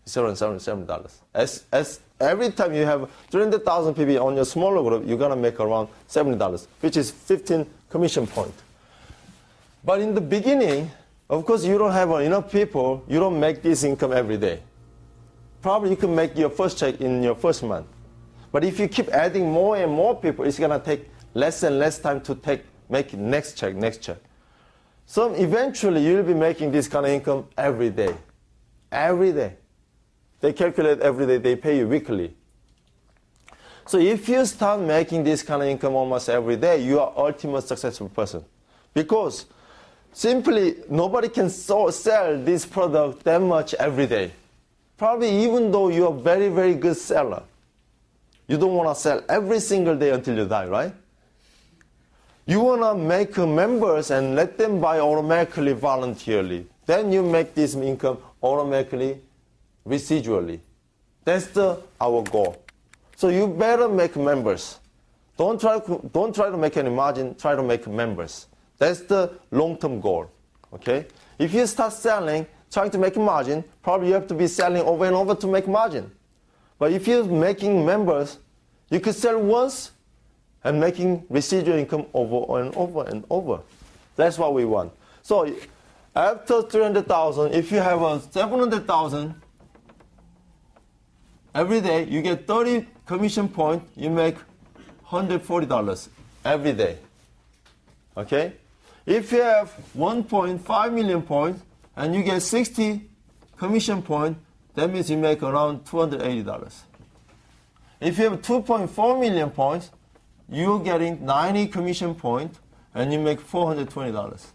It's around $70. As every time you have 300,000 PV on your smaller group, you're gonna make around $70, which is 15 commission point. But in the beginning, of course, you don't have enough people. You don't make this income every day. Probably you can make your first check in your first month. But if you keep adding more and more people, it's gonna take less and less time to make next check. So eventually you'll be making this kind of income every day. Every day. They calculate every day, they pay you weekly. So if you start making this kind of income almost every day, you are ultimate successful person. Because simply nobody can sell this product that much every day. Probably even though you are very, very good seller, you don't want to sell every single day until you die, right? You want to make members and let them buy automatically, voluntarily. Then you make this income automatically, residually. That's our goal. So you better make members. Don't try to make any margin, try to make members. That's the long-term goal, okay? If you start selling, trying to make a margin, probably you have to be selling over and over to make margin. But if you're making members, you could sell once and making residual income over and over and over. That's what we want. So after 300,000, if you have a 700,000 every day, you get 30 commission point, you make $140 every day. Okay? If you have 1.5 million points and you get 60 commission points, that means you make around $280. If you have 2.4 million points, you're getting 90 commission points and you make $420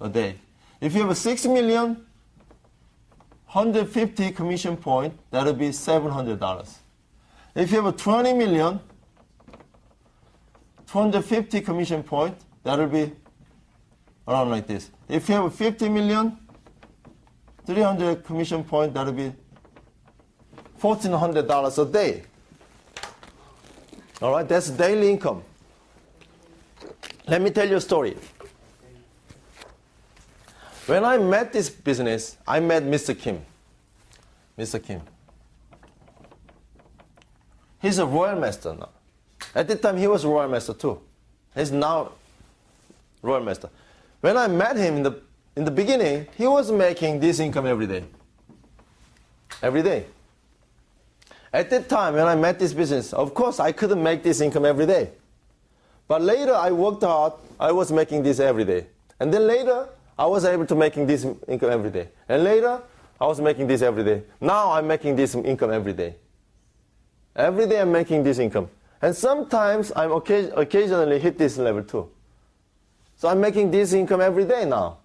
a day. If you have a 6 million, 150 commission point, that'll be $700. If you have a 20 million, 250 commission point, that'll be around like this. If you have a 50 million, 300 commission point, that'll be $1,400 a day. All right, that's daily income. Let me tell you a story. When I met this business, I met Mr. Kim. Mr. Kim. He's a royal master now. At the time, he was a royal master too. He's now royal master. When I met him in the beginning, he was making this income every day. Every day. At that time, when I met this business, of course, I couldn't make this income every day. But later, I worked hard. I was making this every day. And then later, I was able to making this income every day. And later, I was making this every day. Now I'm making this income every day. Every day I'm making this income. And sometimes I'm occasionally hit this level too. So I'm making this income every day now.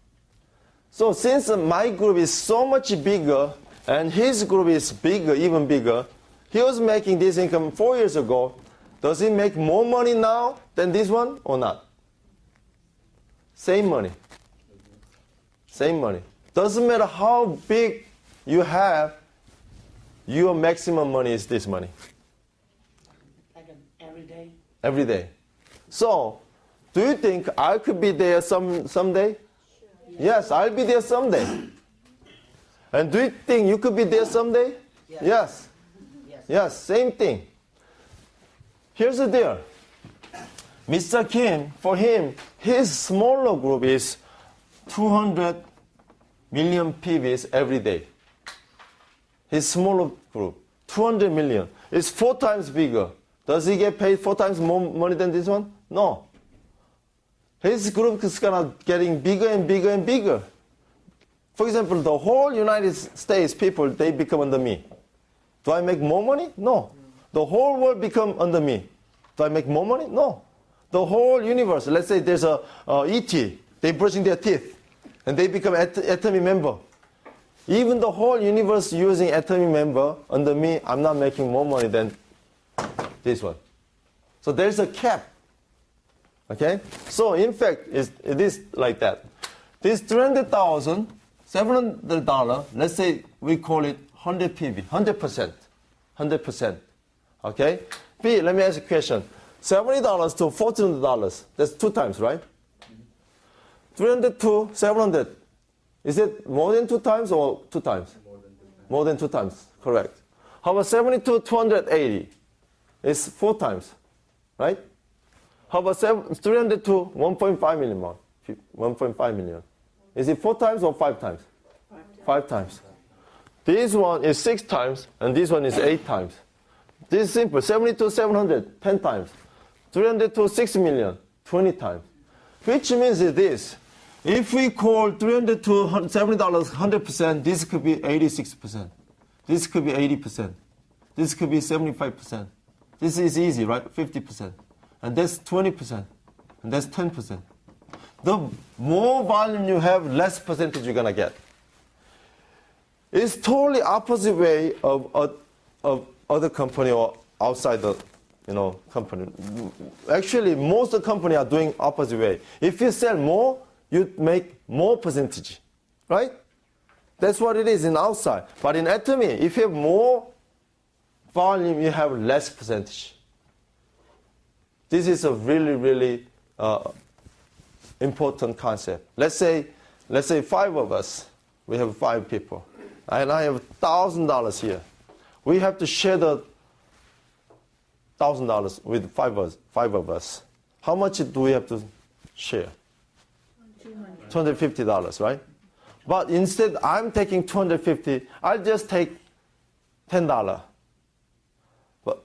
So since my group is so much bigger and his group is bigger, even bigger, he was making this income 4 years ago. Does he make more money now than this one or not? Same money. Same money. Doesn't matter how big you have, your maximum money is this money. Like every day? Every day. So, do you think I could be there someday? Sure. Yes, I'll be there someday. And do you think you could be there someday? Yes. Yes, same thing. Here's the deal. Mr. Kim, for him, his smaller group is 200 million PVs every day. His smaller group, 200 million. It's 4 times bigger. Does he get paid 4 times more money than this one? No. His group is getting bigger and bigger and bigger. For example, the whole United States people, they become under me. Do I make more money? No. The whole world become under me. Do I make more money? No. The whole universe, let's say there's a ET, they brushing their teeth, and they become Atomy member. Even the whole universe using Atomy member under me, I'm not making more money than this one. So there's a cap. Okay? So in fact, it is like that. This $300,000, $700, let's say we call it 100 PV, 100%. 100%. Okay? B, let me ask you a question. $70 to $1,400, that's 2 times, right? 300 to 700. Is it more than 2 times or 2 times? More than 2 times, correct. How about 70 to 280? It's 4 times, right? How about 300 to 1.5 million more? 1.5 million. Is it 4 times or 5 times? 5 times. This one is 6 times, and this one is 8 times. This is simple. 70 to 700, 10 times. 300 to 6 million, 20 times. Which means this. If we call $300 to $70 100%, this could be 86%. This could be 80%. This could be 75%. This is easy, right? 50%. And that's 20%. And that's 10%. The more volume you have, less percentage you're going to get. It's totally opposite way of other company or outside the company. Actually, most of the company are doing opposite way. If you sell more, you make more percentage, right? That's what it is in outside. But in Atomy, if you have more volume, you have less percentage. This is a really, really important concept. Let's say 5 of us. We have 5 people. And I have $1,000 here. We have to share the $1,000 with 5 of us. How much do we have to share? $250, right? But instead, I'm taking $250. I'll just take $10. But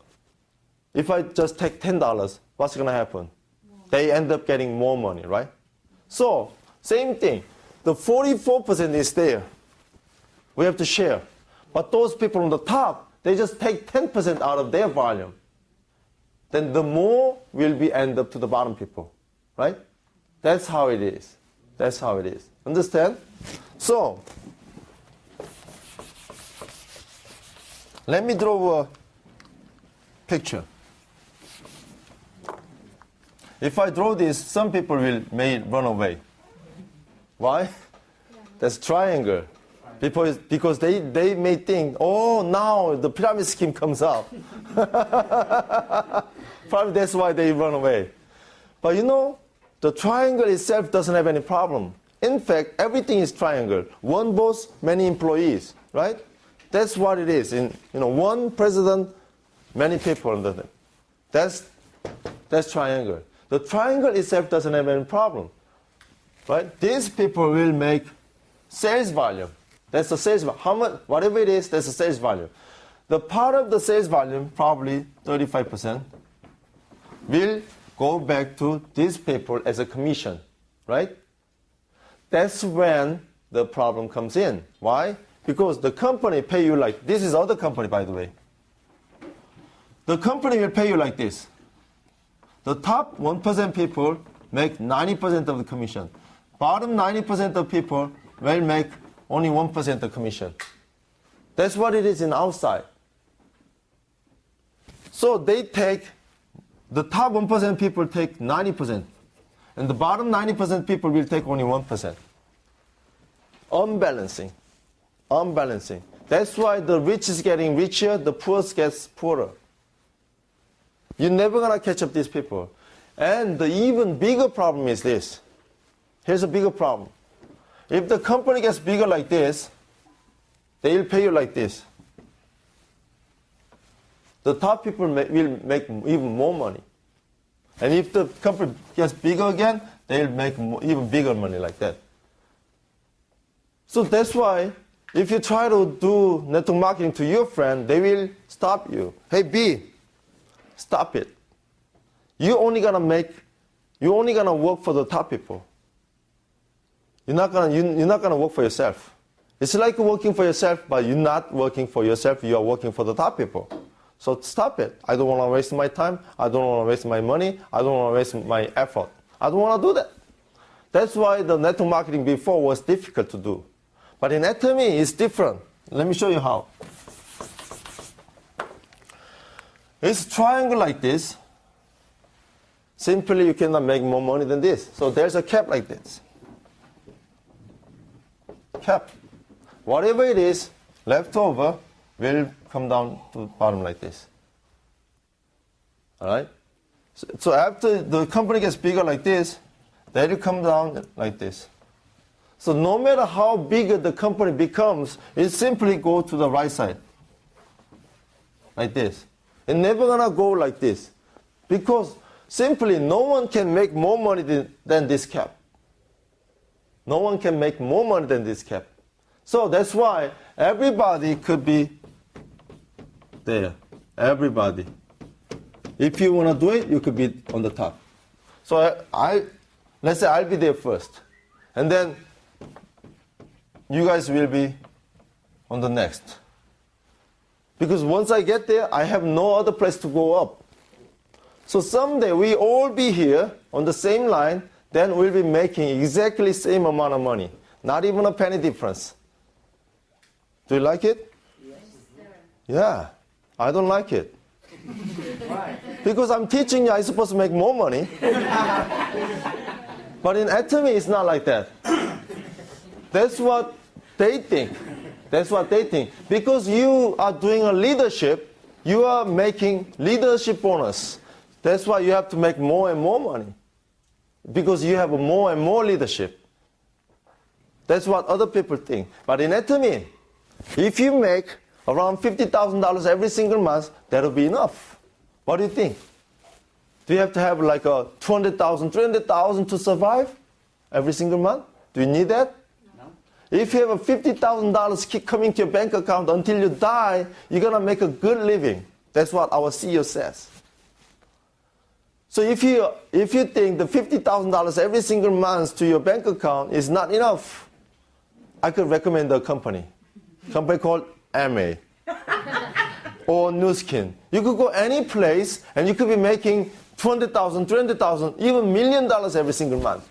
if I just take $10, what's going to happen? They end up getting more money, right? So, same thing. The 44% is there. We have to share. But those people on the top, they just take 10% out of their volume. Then the more will be end up to the bottom people, right? That's how it is. That's how it is. Understand? So, let me draw a picture. If I draw this, some people may run away. Why? That's triangle. Because they may think, oh, now the pyramid scheme comes up. Probably that's why they run away. But the triangle itself doesn't have any problem. In fact, everything is triangle. One boss, many employees, right? That's what it is. One president, many people under them. That's triangle. The triangle itself doesn't have any problem, right? These people will make sales volume. That's the sales volume. How much, whatever it is, that's the sales volume. The part of the sales volume, probably 35%, will go back to these people as a commission, right? That's when the problem comes in. Why? Because the company pay you like, this is other company, by the way. The company will pay you like this. The top 1% people make 90% of the commission. Bottom 90% of people will make only 1% of commission. That's what it is in outside. So they take, the top 1% people take 90%. And the bottom 90% people will take only 1%. Unbalancing. Unbalancing. That's why the rich is getting richer, the poor gets poorer. You're never going to catch up these people. And the even bigger problem is this. Here's a bigger problem. If the company gets bigger like this, they'll pay you like this. The top people will make even more money. And if the company gets bigger again, they'll make even bigger money like that. So that's why if you try to do network marketing to your friend, they will stop you. Hey, B, stop it. You're only gonna work for the top people. You're not gonna work for yourself. It's like working for yourself, but you're not working for yourself, you are working for the top people. So stop it. I don't want to waste my time. I don't want to waste my money. I don't want to waste my effort. I don't want to do that. That's why the network marketing before was difficult to do. But in Atomy, it's different. Let me show you how. It's triangle like this. Simply, you cannot make more money than this. So there's a cap like this. Cap. Whatever it is, left over will come down to the bottom like this. All right? So after the company gets bigger like this, then it come down like this. So no matter how big the company becomes, it simply go to the right side. Like this. It's never gonna go like this. Because simply no one can make more money than this cap. No one can make more money than this cap. So that's why everybody could be there. Everybody. If you want to do it, you could be on the top. So let's say I'll be there first. And then you guys will be on the next. Because once I get there, I have no other place to go up. So someday we all be here on the same line, then we'll be making exactly same amount of money. Not even a penny difference. Do you like it? Yes. Yeah. I don't like it. Why? Because I'm teaching you I'm supposed to make more money. But in Atomy, it's not like that. That's what they think. That's what they think. Because you are doing a leadership, you are making leadership bonus. That's why you have to make more and more money. Because you have more and more leadership. That's what other people think. But in Atomy, if you make around $50,000 every single month, that'll be enough. What do you think? Do you have to have like a $200,000, $300,000 to survive every single month? Do you need that? No. If you have a $50,000 keep coming to your bank account until you die, you're going to make a good living. That's what our CEO says. So if you think the $50,000 every single month to your bank account is not enough, I could recommend a company called MA or Nu Skin. You could go any place and you could be making $200,000, $300,000, even $1 million every single month.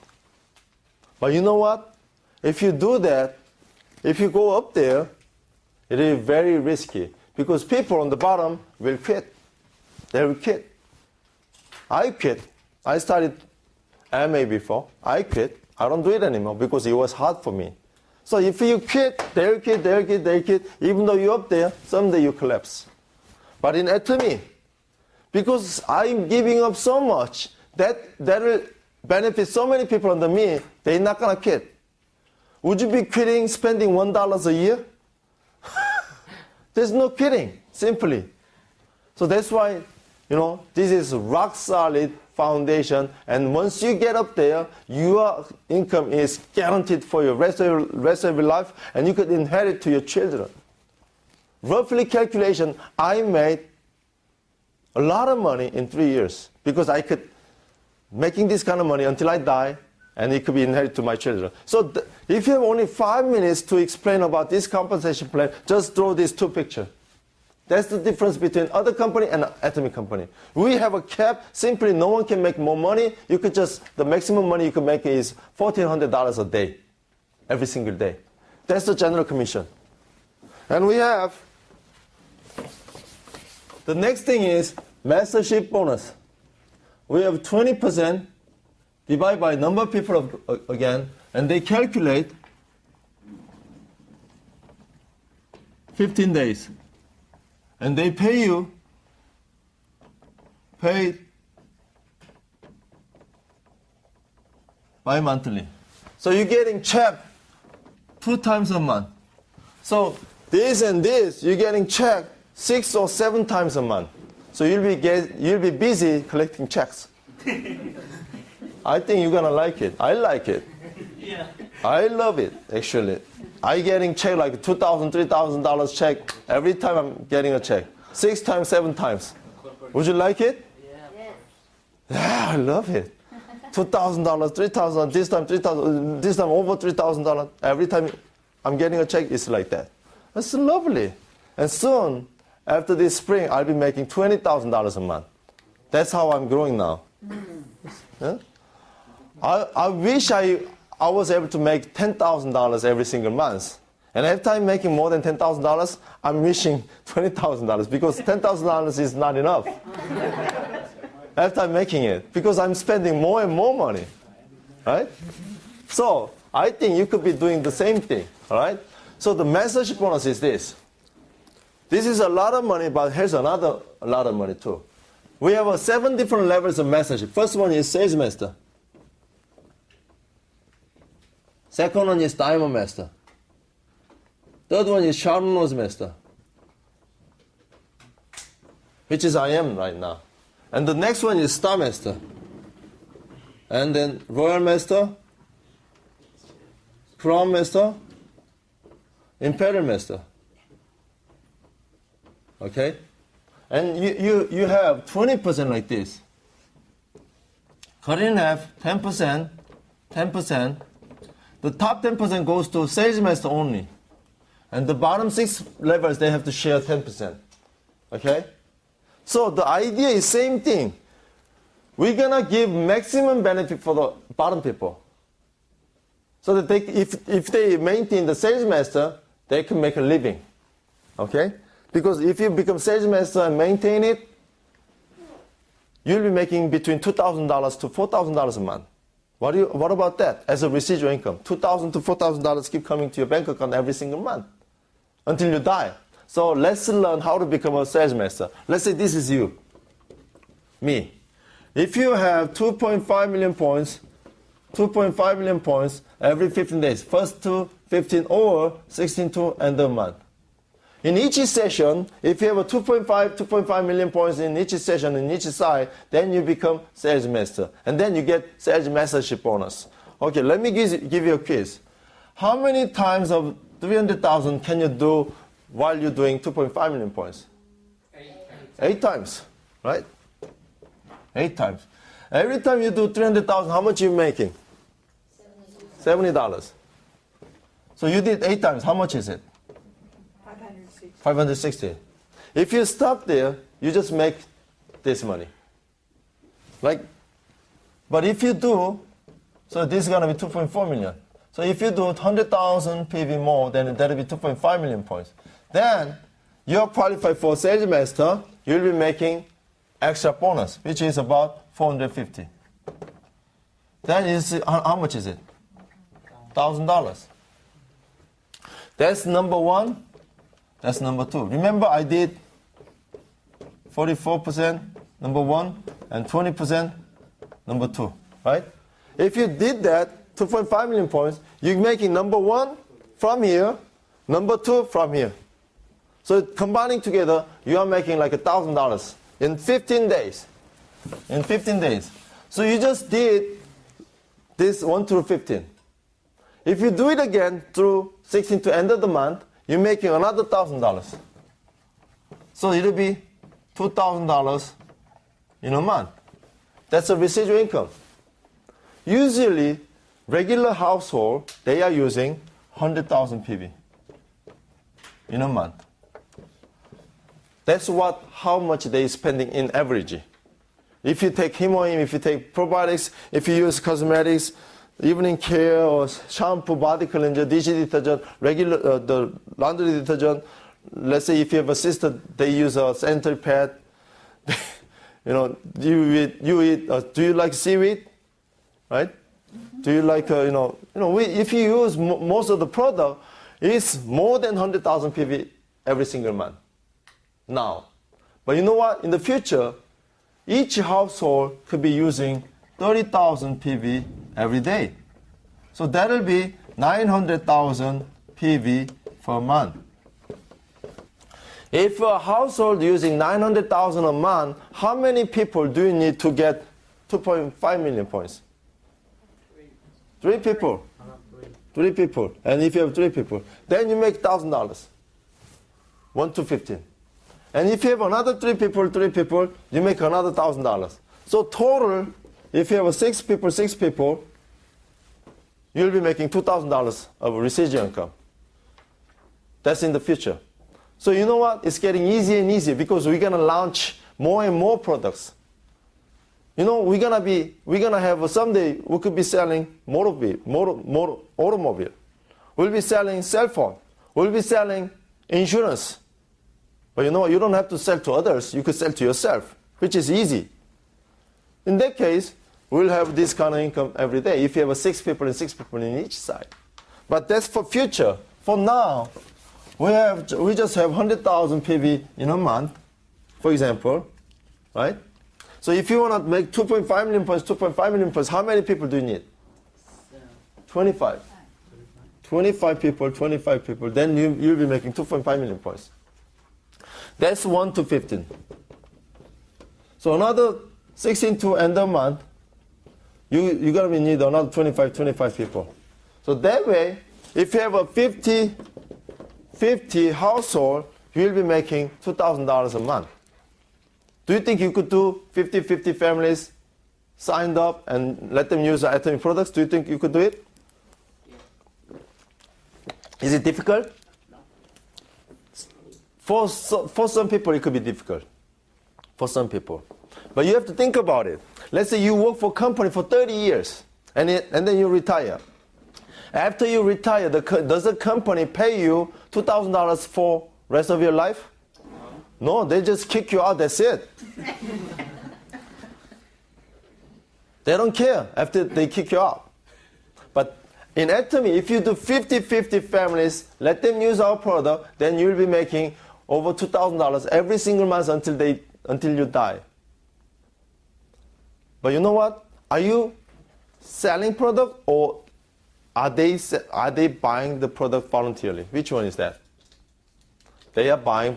But you know what? If you do that, if you go up there, it is very risky because people on the bottom will quit. They will quit. I quit. I started MA before. I quit. I don't do it anymore because it was hard for me. So if you quit, they'll quit, they'll quit, they'll quit. Even though you're up there, someday you collapse. But in Atomy, because I'm giving up so much, that will benefit so many people under me, they're not going to quit. Would you be quitting spending $1 a year? There's no quitting, simply. So that's why, this is rock solid foundation, and once you get up there, your income is guaranteed for your rest of your life, and you could inherit to your children. Roughly calculation, I made a lot of money in 3 years because I could making this kind of money until I die, and it could be inherited to my children. So if you have only 5 minutes to explain about this compensation plan, just draw these two pictures. That's the difference between other company and Atomy company. We have a cap. Simply, no one can make more money. You could the maximum money you can make is $1,400 a day, every single day. That's the general commission. And we have, the next thing is mastership bonus. We have 20% divided by number of people again, and they calculate 15 days. And they pay you bi-monthly. So you're getting check 2 times a month. So this and this, you're getting check 6 or 7 times a month. So you'll be busy collecting checks. I think you're gonna like it. I like it. Yeah. I love it, actually. I getting check like $2,000, $3,000 check every time I'm getting a check. 6 times, 7 times. Would you like it? Yeah, I love it. $2,000, $3,000, this time $3,000, this time over $3,000. Every time I'm getting a check, it's like that. That's lovely. And soon, after this spring, I'll be making $20,000 a month. That's how I'm growing now. Yeah? I wish I was able to make $10,000 every single month. And after I'm making more than $10,000, I'm wishing $20,000 because $10,000 is not enough. After I'm making it, because I'm spending more and more money, right? So I think you could be doing the same thing, all right? So the mentorship bonus is this. This is a lot of money, but here's another lot of money too. We have 7 different levels of mentorship. First one is sales master. Second one is diamond master. Third one is sharp nose master, which is I am right now. And the next one is star master. And then royal master, crown master, imperial master. Okay? And you have 20% like this. Cut in half, 10%, 10%. The top 10% goes to sales master only. And the bottom 6 levels, they have to share 10%. Okay? So the idea is same thing. We're going to give maximum benefit for the bottom people. So that if they maintain the sales master, they can make a living. Okay? Because if you become sales master and maintain it, you'll be making between $2,000 to $4,000 a month. What about that as a residual income? $2,000 to $4,000 keep coming to your bank account every single month until you die. So let's learn how to become a sales master. Let's say this is you, me. If you have 2.5 million points, 2.5 million points every 15 days, first to 15 or 16 to end of month. In each session, if you have a 2.5 million points in each session, in each side, then you become sales master. And then you get sales mastership bonus. Okay, let me give you a quiz. How many times of 300,000 can you do while you're doing 2.5 million points? 8 times, right? 8 times. Every time you do 300,000, how much are you making? $70. So you did 8 times. How much is it? 560. If you stop there, you just make this money. Like, but if you do, so this is going to be 2.4 million. So if you do 100,000 PV more, then that'll be 2.5 million points. Then you're qualified for sales master. You'll be making extra bonus, which is about 450. That is, how much is it? $1,000. That's number 1. That's number 2. Remember I did 44% number 1 and 20% number 2, right? If you did that, 2.5 million points, you're making number 1 from here, number 2 from here. So combining together, you are making like $1,000 in 15 days. In 15 days. So you just did this 1 through 15. If you do it again through 16 to end of the month, you're making another $1,000. So it'll be $2,000 in a month. That's a residual income. Usually, regular household, they are using 100,000 PV in a month. That's how much they are spending in average. If you take HemoHim, if you take probiotics, if you use cosmetics, evening care or shampoo, body cleanser, dish detergent, regular the laundry detergent. Let's say if you have a sister, they use a sanitary pad. Do you eat? Do you like seaweed? Right? Do you like if you use most of the product, it's more than 100,000 PV every single month. Now, but you know what? In the future, each household could be using 30,000 PV every day. So that'll be 900,000 PV per month. If a household using 900,000 a month, how many people do you need to get 2.5 million points? 3 people. 3 people, and if you have 3 people, then you make $1,000. 1 to 15. And if you have another 3 people, you make another $1,000. So total, if you have 6 people, you'll be making $2,000 of residual income. That's in the future. So you know what? It's getting easier and easier because we're gonna launch more and more products. You know, we're gonna have someday we could be selling automobile. We'll be selling cell phone. We'll be selling insurance. But you know what? You don't have to sell to others. You could sell to yourself, which is easy. In that case, we'll have this kind of income every day if you have 6 people and 6 people in each side. But that's for future. For now, we just have 100,000 PV in a month, for example, right? So if you want to make 2.5 million points, 2.5 million points, how many people do you need? 25. 25 people, then you'll be making 2.5 million points. That's 1 to 15. So another 16 to end of month, you're going to need another 25 people. So that way, if you have a 50 household, you'll be making $2,000 a month. Do you think you could do 50 families signed up and let them use the Atomy products? Do you think you could do it? Is it difficult? No. For some people, it could be difficult. For some people. But you have to think about it. Let's say you work for a company for 30 years, and then you retire. After you retire, does the company pay you $2,000 for the rest of your life? No, they just kick you out, that's it. They don't care after they kick you out. But in Atomy, if you do 50 families, let them use our product, then you'll be making over $2,000 every single month until you die. But you know what? Are you selling product or are they buying the product voluntarily? Which one is that? They are buying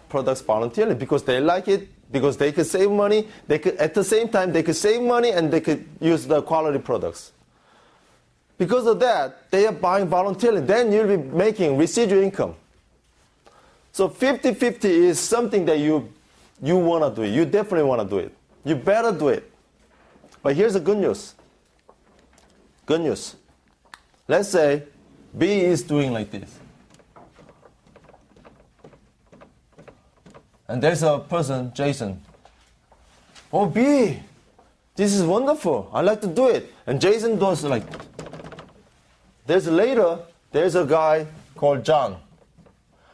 products voluntarily because they like it, because they could save money. At the same time, they could save money and they could use the quality products. Because of that, they are buying voluntarily. Then you'll be making residual income. So 50-50 is something that you want to do it. You definitely want to do it. You better do it. But here's the good news. Good news. Let's say B is doing like this. And there's a person, Jason. Oh, B, this is wonderful. I like to do it. And Jason does like. There's a guy called John.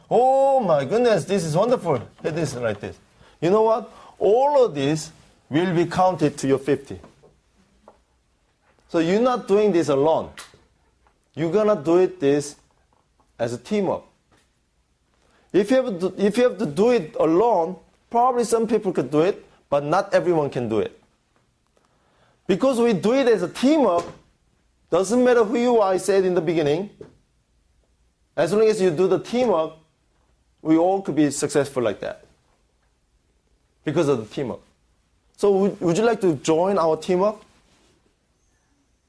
Oh my goodness, this is wonderful. It is like this. You know what? All of this will be counted to your 50. So you're not doing this alone. You're gonna do this as a teamwork. If you have to do it alone, probably some people could do it, but not everyone can do it. Because we do it as a teamwork, doesn't matter who you are, I said in the beginning. As long as you do the teamwork, we all could be successful like that. Because of the teamwork. So would you like to join our teamwork?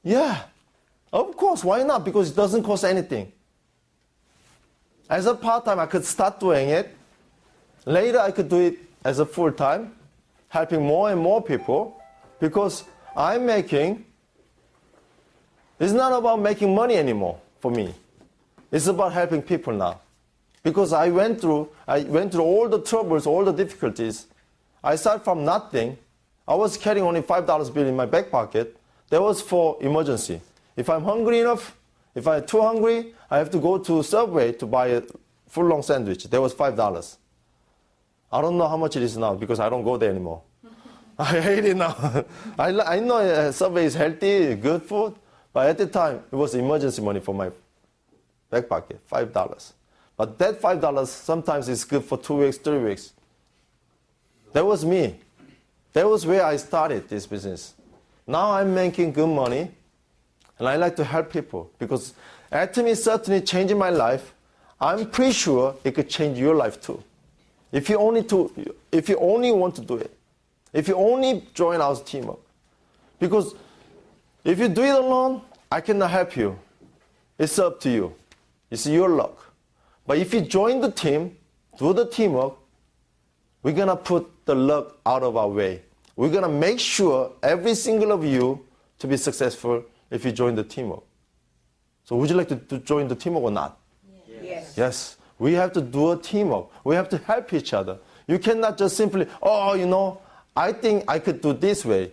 Yeah. Of course, why not? Because it doesn't cost anything. As a part-time, I could start doing it. Later, I could do it as a full-time, helping more and more people. Because it's not about making money anymore for me. It's about helping people now. Because I went through all the troubles, all the difficulties. I started from nothing. I was carrying only $5 bill in my back pocket. That was for emergency. If I'm hungry enough, if I'm too hungry, I have to go to Subway to buy a full-long sandwich. That was $5. I don't know how much it is now because I don't go there anymore. I hate it now. I know Subway is healthy, good food, but at the time, it was emergency money for my back pocket, $5. But that $5 sometimes is good for 2 weeks, 3 weeks. That was me. That was where I started this business. Now I'm making good money, and I like to help people because Atomy certainly changed my life. I'm pretty sure it could change your life too. If you only want to do it. If you only join our teamwork. Because if you do it alone, I cannot help you. it's up to you. It's your luck. But if you join the team, do the teamwork, we're going to put the luck out of our way. We're going to make sure every single of you to be successful if you join the teamwork. So would you like to join the teamwork or not? Yes. Yes. We have to do a teamwork. We have to help each other. You cannot just simply, I think I could do this way.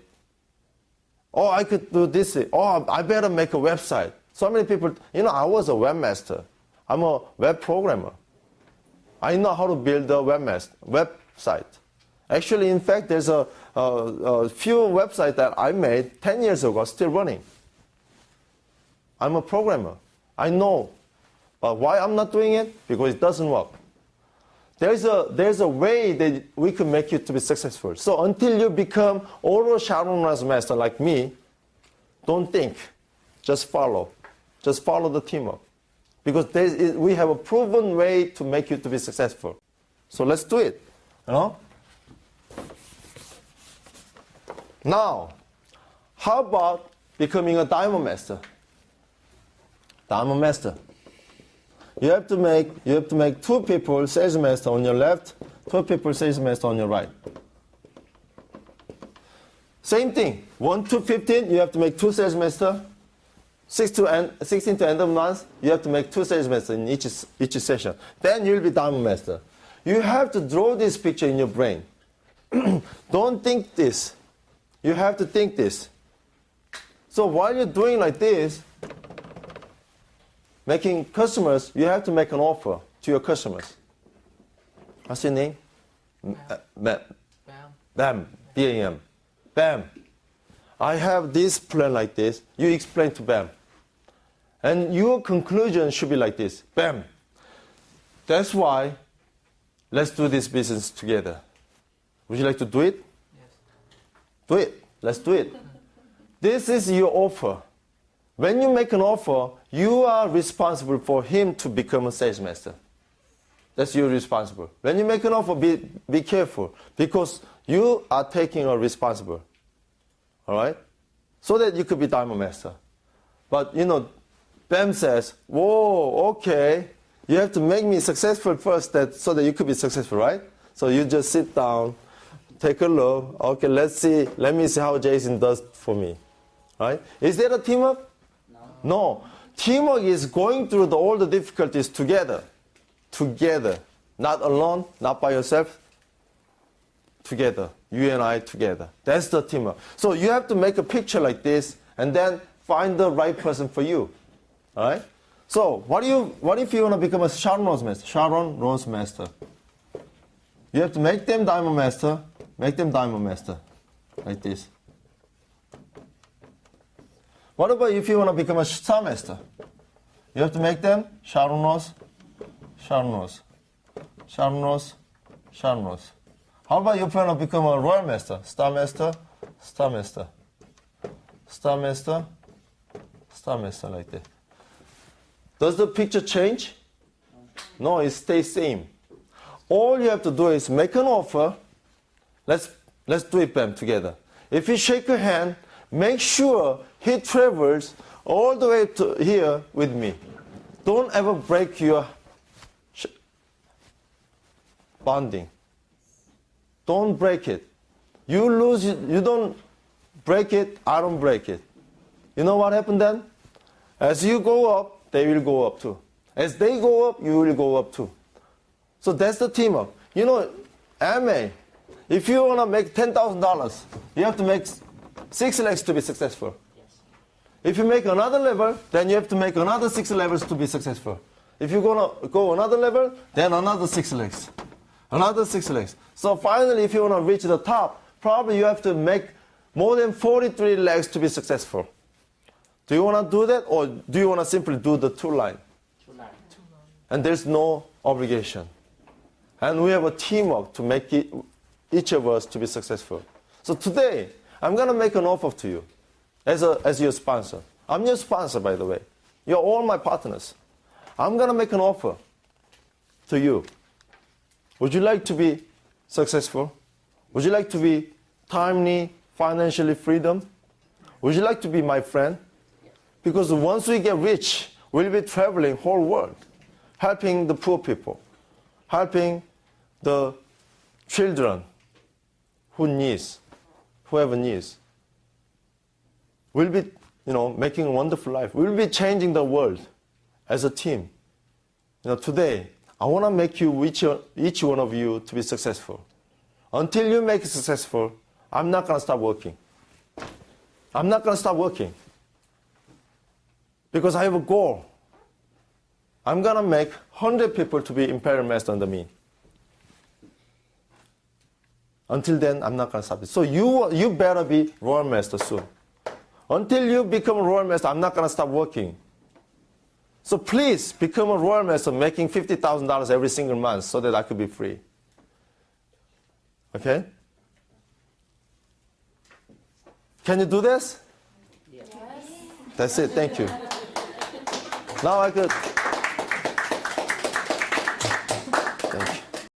Oh, I could do this way. Oh, I better make a website. So many people, I was a webmaster. I'm a web programmer. I know how to build a website. Actually, in fact, there's a few websites that I made 10 years ago, still running. I'm a programmer. I know. But why I'm not doing it? Because it doesn't work. There's a way that we can make you to be successful. So until you become Oro Sharon's master like me, don't think. Just follow. Just follow the teamwork. Because we have a proven way to make you to be successful. So let's do it. Now, how about becoming a diamond master? Diamond master. You have to make 2 people sales master on your left, 2 people sales master on your right. Same thing. 1 to 15, you have to make 2 sales master. 16 to end of month, you have to make 2 sales master in each session. Then you'll be diamond master. You have to draw this picture in your brain. Don't think this. You have to think this. So while you're doing like this, making customers, you have to make an offer to your customers. What's your name? Bam. Bam. B-A-M. Bam. I have this plan like this. You explain to Bam. And your conclusion should be like this. Bam. That's why let's do this business together. Would you like to do it? Yes. Do it. Let's do it. This is your offer. When you make an offer, you are responsible for him to become a sales master. That's your responsible. When you make an offer, be careful because you are taking a responsible. All right? So that you could be diamond master. But Bam says, whoa, okay, you have to make me successful first so that you could be successful, right? So you just sit down, take a look, okay, let me see how Jason does for me, right? Is that a teamwork? No. Teamwork is going through all the difficulties together. Together. Not alone, not by yourself. Together. You and I together. That's the teamwork. So you have to make a picture like this and then find the right person for you. All right? So what if you want to become a Sharon Rose master? Sharon Rose master. You have to make them diamond master. Make them diamond master. Like this. What about if you want to become a star master? You have to make them Sharon Rose, Sharon Rose, Sharon Rose, Sharon Rose. How about if you want to become a royal master? Star master, star master, star master, star master, like that. Does the picture change? No, it stays same. All you have to do is make an offer. Let's do it, Bam, together. If you shake your hand, make sure he travels all the way to here with me. Don't ever break your bonding. Don't break it. You don't break it, I don't break it. You know what happened then? As you go up, they will go up too. As they go up, you will go up too. So that's the teamwork. MA, if you want to make $10,000, you have to make 6 legs to be successful. Yes. If you make another level, then you have to make another 6 levels to be successful. If you're going to go another level, then another 6 legs. Another 6 legs. So finally, if you want to reach the top, probably you have to make more than 43 legs to be successful. Do you want to do that, or do you want to simply do the 2 line? 2 line. And there's no obligation. And we have a teamwork to make each of us to be successful. So today, I'm going to make an offer to you as your sponsor. I'm your sponsor, by the way. You're all my partners. I'm going to make an offer to you. Would you like to be successful? Would you like to be timely, financially freedom? Would you like to be my friend? Because once we get rich, We'll be traveling whole world, helping the poor people, helping the children whoever needs. We'll be, making a wonderful life. We'll be changing the world as a team. Today, I want to make each one of you to be successful. Until you make it successful, I'm not going to stop working. I'm not going to stop working. Because I have a goal. I'm going to make 100 people to be imperial master under me. Until then, I'm not going to stop it. So you better be royal master soon. Until you become a royal master, I'm not going to stop working. So please become a royal master making $50,000 every single month so that I could be free. Okay? Can you do this? Yes. That's it. Thank you. Now I could